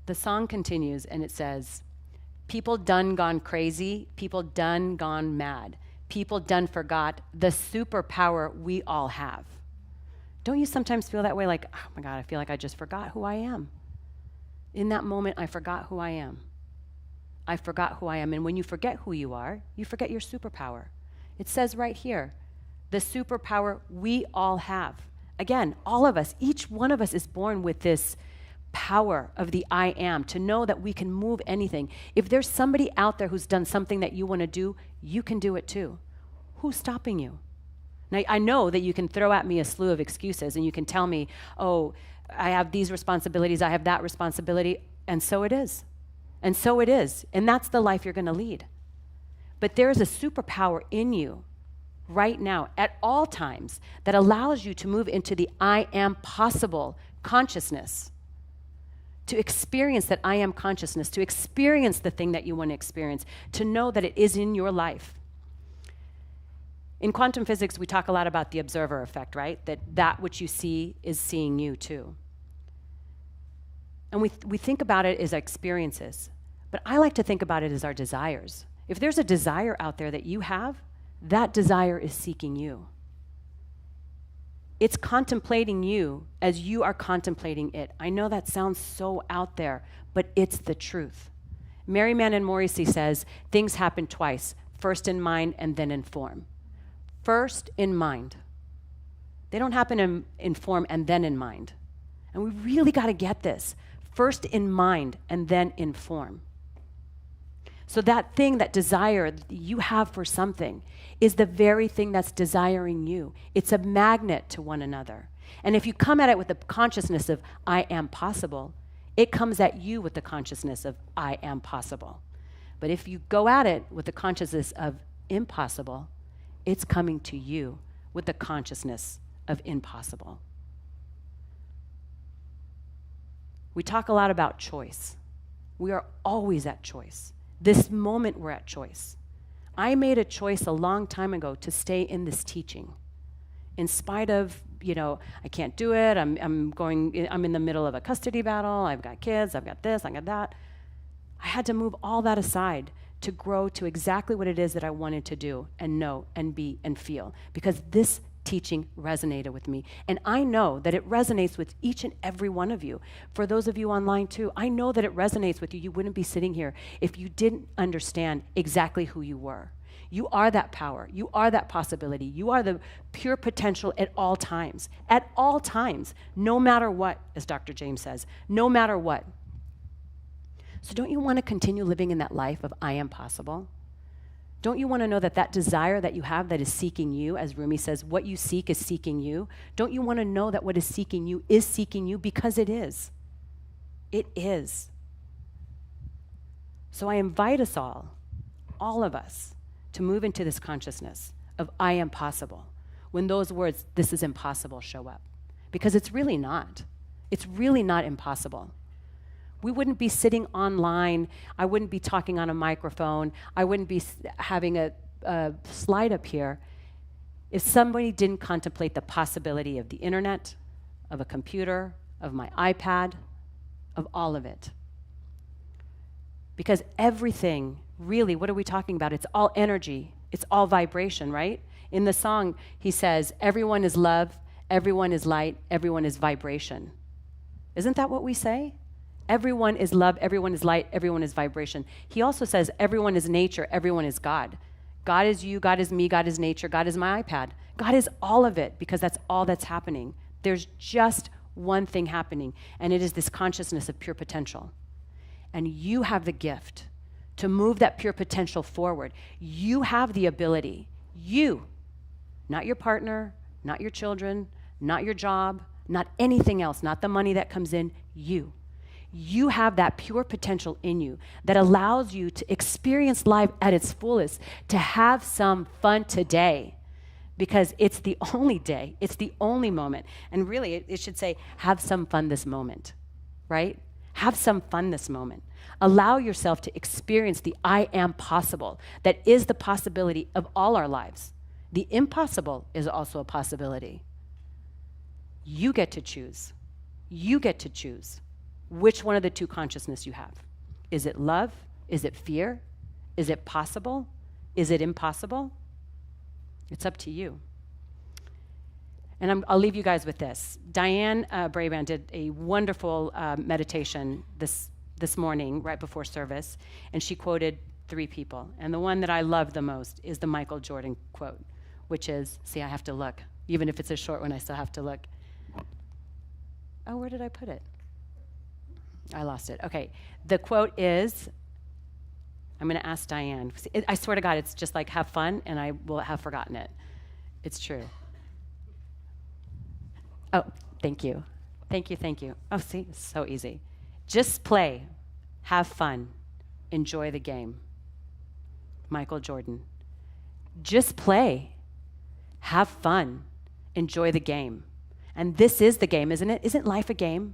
The song continues and it says, people done gone crazy, people done gone mad, people done forgot the superpower we all have. Don't you sometimes feel that way, like, oh my God, I feel like I just forgot who I am? In that moment, I forgot who I am. I forgot who I am. And when you forget who you are, you forget your superpower. It says right here, the superpower we all have. Again, all of us, each one of us is born with this power of the I am, to know that we can move anything. If there's somebody out there who's done something that you want to do, you can do it too. Who's stopping you? Now, I know that you can throw at me a slew of excuses and you can tell me, oh, I have these responsibilities, I have that responsibility, and so it is. And so it is. And that's the life you're going to lead. But there is a superpower in you right now, at all times, that allows you to move into the I am possible consciousness, to experience that I am consciousness, to experience the thing that you want to experience, to know that it is in your life. In quantum physics, we talk a lot about the observer effect, right? That which you see is seeing you too. And we think about it as experiences, but I like to think about it as our desires. If there's a desire out there that you have, that desire is seeking you. It's contemplating you as you are contemplating it. I know that sounds so out there, but it's the truth. Mary Mann Morrissey says, things happen twice, first in mind and then in form. First in mind. They don't happen in form and then in mind. And we really got to get this. First in mind and then in form. So that thing, that desire that you have for something is the very thing that's desiring you. It's a magnet to one another. And if you come at it with the consciousness of I am possible, it comes at you with the consciousness of I am possible. But if you go at it with the consciousness of impossible, it's coming to you with the consciousness of impossible. We talk a lot about choice. We are always at choice. This moment we're at choice. I made a choice a long time ago to stay in this teaching. In spite of, I can't do it, I'm in the middle of a custody battle, I've got kids, I've got this, I've got that. I had to move all that aside to grow to exactly what it is that I wanted to do and know and be and feel, because this teaching resonated with me. And I know that it resonates with each and every one of you. For those of you online too, I know that it resonates with you. You wouldn't be sitting here if you didn't understand exactly who you were. You are that power. You are that possibility. You are the pure potential at all times. At all times, no matter what, as Dr. James says, no matter what. So don't you want to continue living in that life of I am possible? Don't you want to know that that desire that you have that is seeking you, as Rumi says, what you seek is seeking you? Don't you want to know that what is seeking you is seeking you? Because it is. It is. So I invite us all of us, to move into this consciousness of I am possible when those words, this is impossible, show up. Because it's really not. It's really not impossible. We wouldn't be sitting online. I wouldn't be talking on a microphone. I wouldn't be having a slide up here if somebody didn't contemplate the possibility of the internet, of a computer, of my iPad, of all of it. Because everything, really, what are we talking about? It's all energy. It's all vibration, right? In the song, he says, everyone is love, everyone is light, everyone is vibration. Isn't that what we say? Everyone is love, everyone is light, everyone is vibration. He also says everyone is nature, everyone is God. God is you, God is me, God is nature, God is my iPad. God is all of it because that's all that's happening. There's just one thing happening, and it is this consciousness of pure potential. And you have the gift to move that pure potential forward. You have the ability, you, not your partner, not your children, not your job, not anything else, not the money that comes in, you. You have that pure potential in you that allows you to experience life at its fullest, to have some fun today, because it's the only day, it's the only moment. And really, it should say, have some fun this moment, right? Have some fun this moment. Allow yourself to experience the I am possible that is the possibility of all our lives. The impossible is also a possibility. You get to choose. You get to choose which one of the two consciousness you have. Is it love? Is it fear? Is it possible? Is it impossible? It's up to you. And I'll leave you guys with this. Diane Brabant did a wonderful meditation this morning, right before service, and she quoted 3 people. And the one that I love the most is the Michael Jordan quote, which is, see, I have to look. Even if it's a short one, I still have to look. Oh, where did I put it? I lost it. Okay. The quote is, I'm going to ask Diane. I swear to God, it's just like have fun, and I will have forgotten it. It's true. Oh, thank you. Thank you, thank you. Oh, see, it's so easy. Just play, have fun, enjoy the game. Michael Jordan. Just play, have fun, enjoy the game. And this is the game, isn't it? Isn't life a game?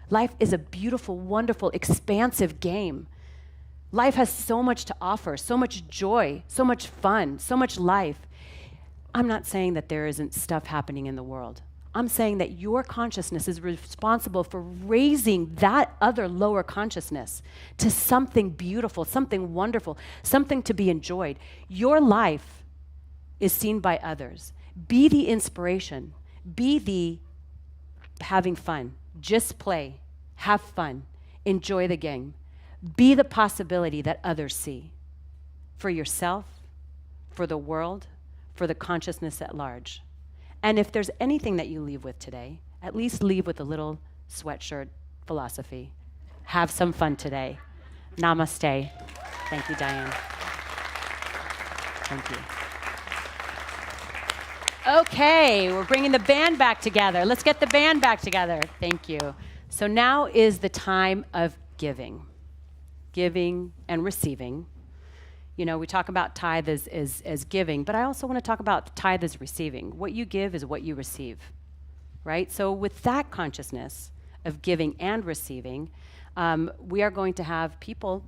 Life is a beautiful, wonderful, expansive game. Life has so much to offer, so much joy, so much fun, so much life. I'm not saying that there isn't stuff happening in the world. I'm saying that your consciousness is responsible for raising that other lower consciousness to something beautiful, something wonderful, something to be enjoyed. Your life is seen by others. Be the inspiration. Be the having fun. Just play. Have fun. Enjoy the game. Be the possibility that others see for yourself, for the world, for the consciousness at large. And if there's anything that you leave with today, at least leave with a little sweatshirt philosophy. Have some fun today. Namaste. Thank you, Diane. Thank you. Okay, we're bringing the band back together. Let's get the band back together. Thank you. So now is the time of giving. Giving and receiving. You know, we talk about tithe as giving, but I also want to talk about tithe as receiving. What you give is what you receive, right? So with that consciousness of giving and receiving, we are going to have people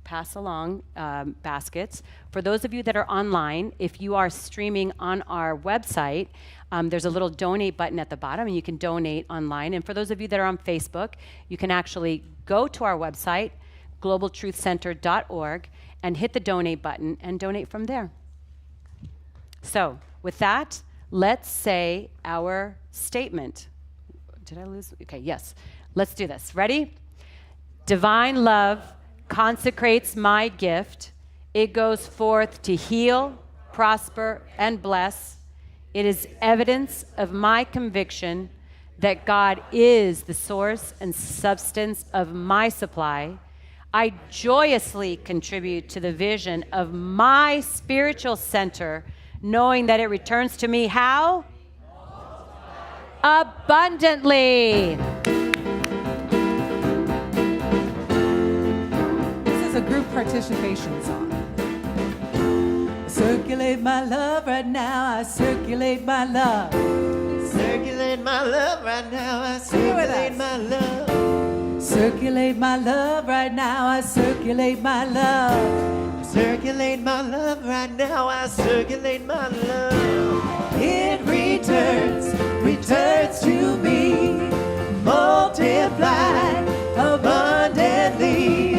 pass along baskets. For those of you that are online, if you are streaming on our website, there's a little donate button at the bottom, and you can donate online. And for those of you that are on Facebook, you can actually go to our website, globaltruthcenter.org, and hit the donate button and donate from there. So with that, let's say our statement. Did I lose? Okay, yes. Let's do this. Ready? Divine love consecrates my gift. It goes forth to heal, prosper, and bless. It is evidence of my conviction that God is the source and substance of my supply. I joyously contribute to the vision of my spiritual center, knowing that it returns to me how? Abundantly. This is a group participation song. Circulate my love right now, I circulate my love. Circulate my love right now, I circulate my love. Circulate my love right now, I circulate my love. Circulate my love right now, I circulate my love. It returns to me, multiplied abundantly.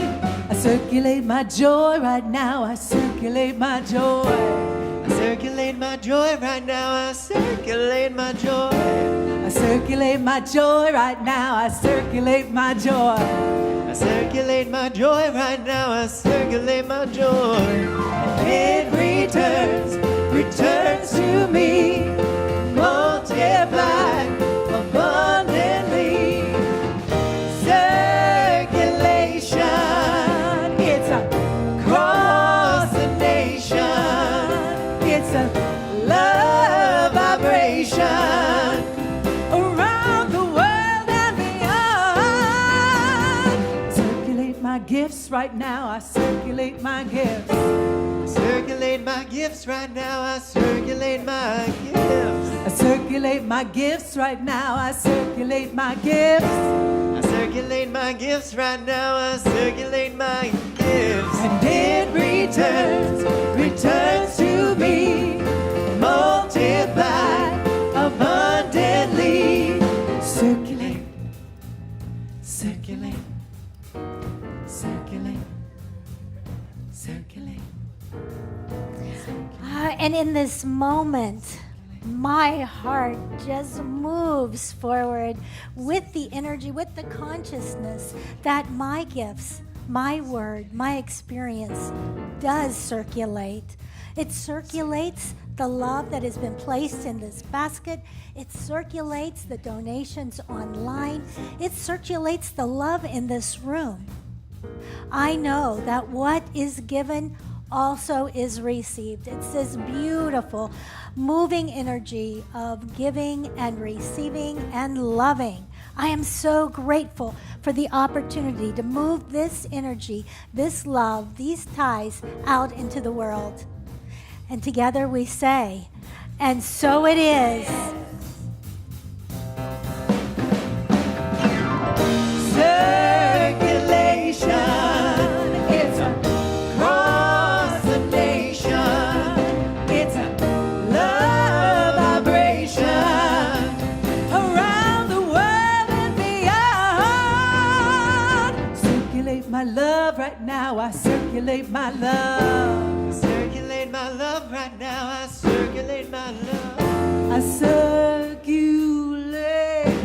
I circulate my joy right now, I circulate my joy. I circulate my joy right now, I circulate my joy. I circulate my joy right now, I circulate my joy. I circulate my joy right now, I circulate my joy. And it returns to me, multiplied abundantly. gifts right now. I circulate my gifts. I circulate my gifts right now. I circulate my gifts. I circulate my gifts right now. I circulate my gifts. I circulate my gifts right now. I circulate my gifts. And it returns to me, multiplied abundantly. Circulate, circulate, circulate, circulate. And in this moment, my heart just moves forward with the energy, with the consciousness that my gifts, my word, my experience does circulate. It circulates the love that has been placed in this basket. It circulates the donations online. It circulates the love in this room. I know that what is given also is received. It's this beautiful, moving energy of giving and receiving and loving. I am so grateful for the opportunity to move this energy, this love, these ties out into the world. And together we say, and so it is. Circulation, it's across the nation. It's a love vibration around the world and beyond. Circulate my love right now. I circulate my love. Circulate my love right now. I circulate my love. I circulate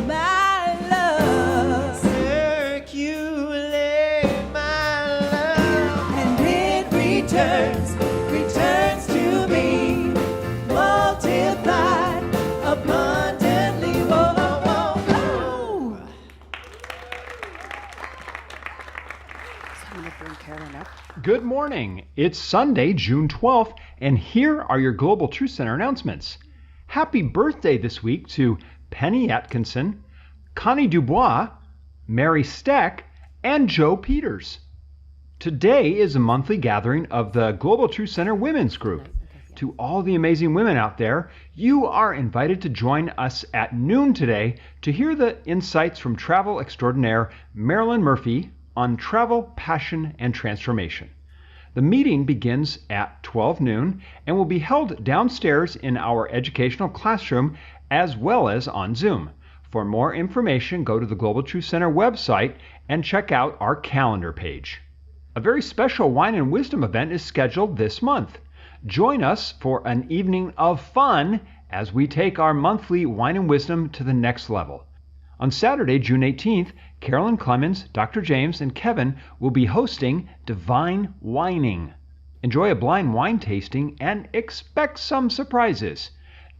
my love. Circulate my love. And it returns to me, multiplied abundantly. Whoa, whoa, whoa. I'm going to bring Carolyn up. Good morning. It's Sunday, June 12th, and here are your Global Truth Center announcements. Happy birthday this week to Penny Atkinson, Connie Dubois, Mary Steck, and Joe Peters. Today is a monthly gathering of the Global Truth Center Women's Group. To all the amazing women out there, you are invited to join us at noon today to hear the insights from travel extraordinaire Marilyn Murphy on travel, passion, and transformation. The meeting begins at 12 noon and will be held downstairs in our educational classroom as well as on Zoom. For more information, go to the Global Truth Center website and check out our calendar page. A very special Wine and Wisdom event is scheduled this month. Join us for an evening of fun as we take our monthly Wine and Wisdom to the next level. On Saturday, June 18th, Carolyn Clemens, Dr. James, and Kevin will be hosting Divine Wining. Enjoy a blind wine tasting and expect some surprises.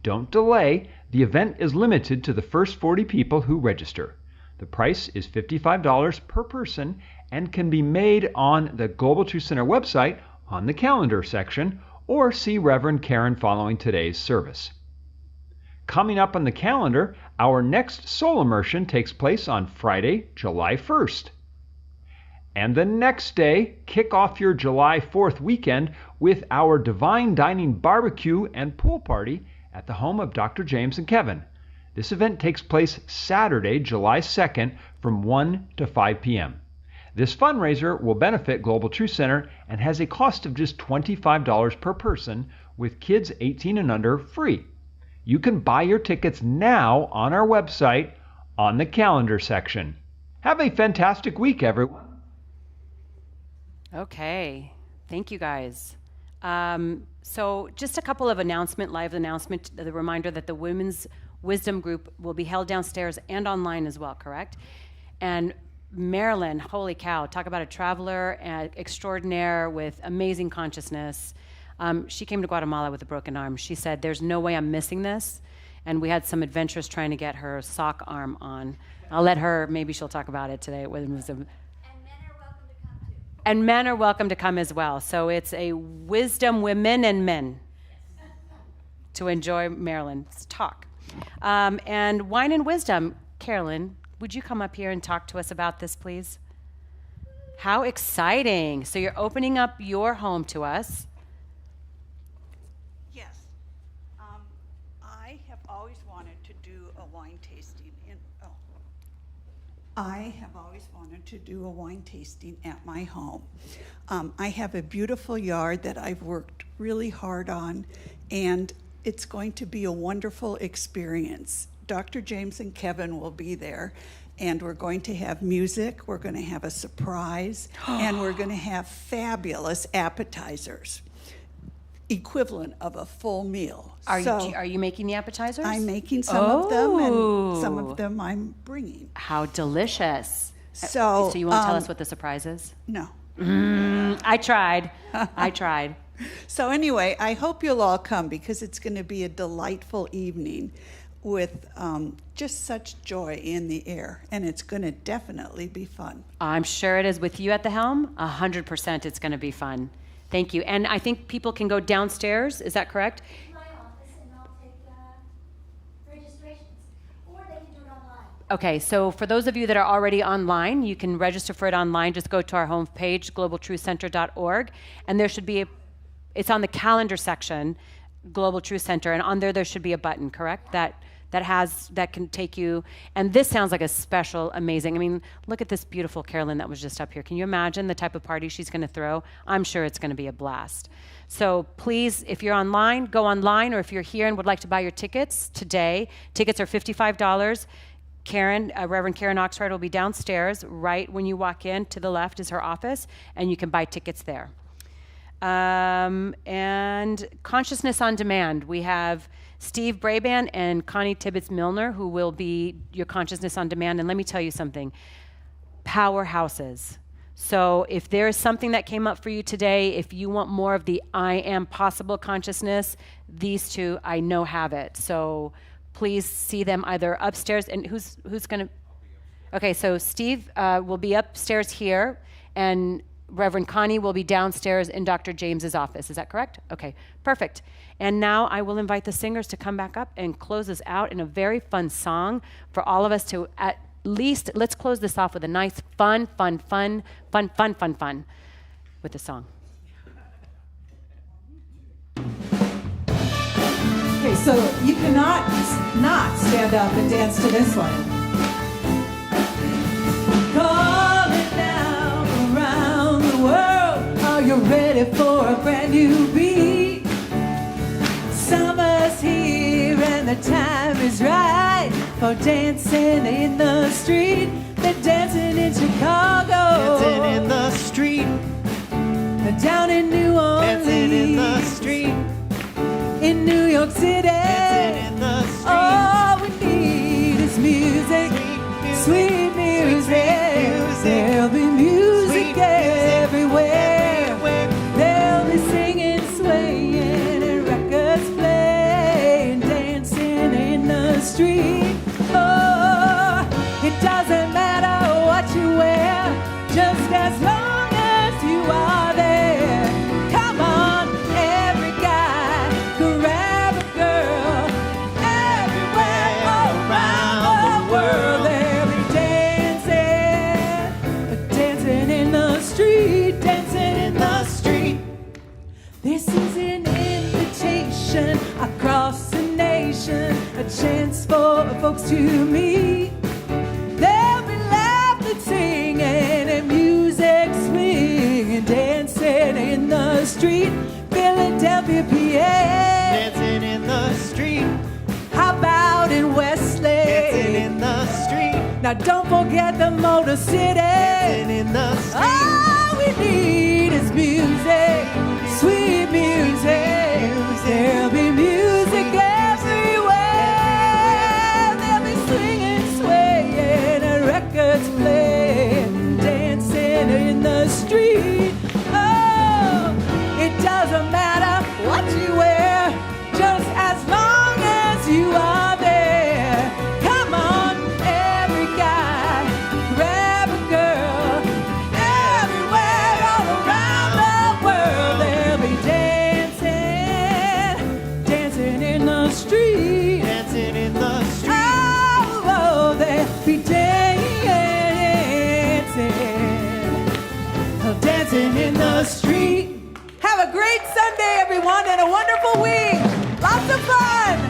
Don't delay. The event is limited to the first 40 people who register. The price is $55 per person and can be made on the Global Truth Center website on the calendar section or see Reverend Karen following today's service. Coming up on the calendar, our next soul immersion takes place on Friday, July 1st. And the next day, kick off your July 4th weekend with our Divine Dining Barbecue and Pool Party at the home of Dr. James and Kevin. This event takes place Saturday, July 2nd from 1 to 5 p.m. This fundraiser will benefit Global Truth Center and has a cost of just $25 per person, with kids 18 and under free. You can buy your tickets now on our website on the calendar section. Have a fantastic week, everyone. Okay. Thank you, guys. So just a couple of live announcement, the reminder that the Women's Wisdom Group will be held downstairs and online as well, correct? And Marilyn, holy cow, talk about a traveler extraordinaire with amazing consciousness. She came to Guatemala with a broken arm. She said, there's no way I'm missing this. And we had some adventures trying to get her sock arm on. I'll let her, maybe she'll talk about it today. And men are welcome to come as well. So it's a wisdom women and men to enjoy Marilyn's talk. And Wine and Wisdom, Carolyn, would you come up here and talk to us about this, please? How exciting. So you're opening up your home to us. Yes. I have always wanted to do a wine tasting at my home. I have a beautiful yard that I've worked really hard on, and it's going to be a wonderful experience. Dr. James and Kevin will be there, and we're going to have music, we're going to have a surprise, and we're going to have fabulous appetizers, equivalent of a full meal. Are you making the appetizers? I'm making some of them, and some of them I'm bringing. How delicious. So you won't tell us what the surprise is? No. I tried. I tried. So anyway, I hope you'll all come because it's going to be a delightful evening with just such joy in the air, and it's going to definitely be fun. I'm sure it is. With you at the helm, 100% it's going to be fun. Thank you. And I think people can go downstairs. Is that correct? My office, and I'll take registrations, or they can do it online. Okay, so for those of you that are already online, you can register for it online. Just go to our homepage, globaltruthcenter.org, and there should be it's on the calendar section, Global Truth Center, and on there should be a button, correct? That can take you, and this sounds like a special, amazing. I mean, look at this beautiful Carolyn that was just up here. Can you imagine the type of party she's going to throw? I'm sure it's going to be a blast. So please, if you're online, go online, or if you're here and would like to buy your tickets today, tickets are $55. Reverend Karen Oxford will be downstairs. Right when you walk in, to the left is her office, and you can buy tickets there. And Consciousness on Demand. We have Steve Braban and Connie Tibbetts-Milner, who will be your Consciousness on Demand. And let me tell you something, powerhouses. So if there is something that came up for you today, if you want more of the I am possible consciousness, these two I know have it. So please see them either upstairs, and who's going to? Okay, so Steve will be upstairs here, and Reverend Connie will be downstairs in Dr. James's office. Is that correct? Okay, perfect. And now I will invite the singers to come back up and close us out in a very fun song for all of us to at least, let's close this off with a nice fun with the song. Okay, so you cannot not stand up and dance to this one. Calling down around the world, are you ready for a brand new beat? Summer's here and the time is right for dancing in the street. They're dancing in Chicago, Dancing in the street, down in New Orleans, dancing in the street, in New York City. dancing in the street. All we need is music, sweet music. There'll be music everywhere. They'll be singing, swaying, and records playing, dancing in the street. Oh, it doesn't matter what you wear, just as long as you are there. Come on, every guy, grab a girl, everywhere around the world. They'll be dancing in the street, dancing in the street. This is an invitation across the nation, a chance for folks to meet. They'll be laughing, singing, and music swinging, dancing in the street. Philadelphia, PA. Dancing in the street, How about in Wesley? dancing in the street, Now don't forget the Motor City. dancing in the street. All we need is music, sweet music. There'll be music everywhere. They'll be swinging, swaying, and records playing, dancing in the street. Oh, it doesn't matter what you wear, just as long as you are there. Come on, every guy, grab a girl, everywhere, all around the world. They'll be dancing, dancing in the street. Dancing in the street, Oh, they'll be dancing. dancing in the street. Have a great Sunday, everyone, and a wonderful week. Lots of fun.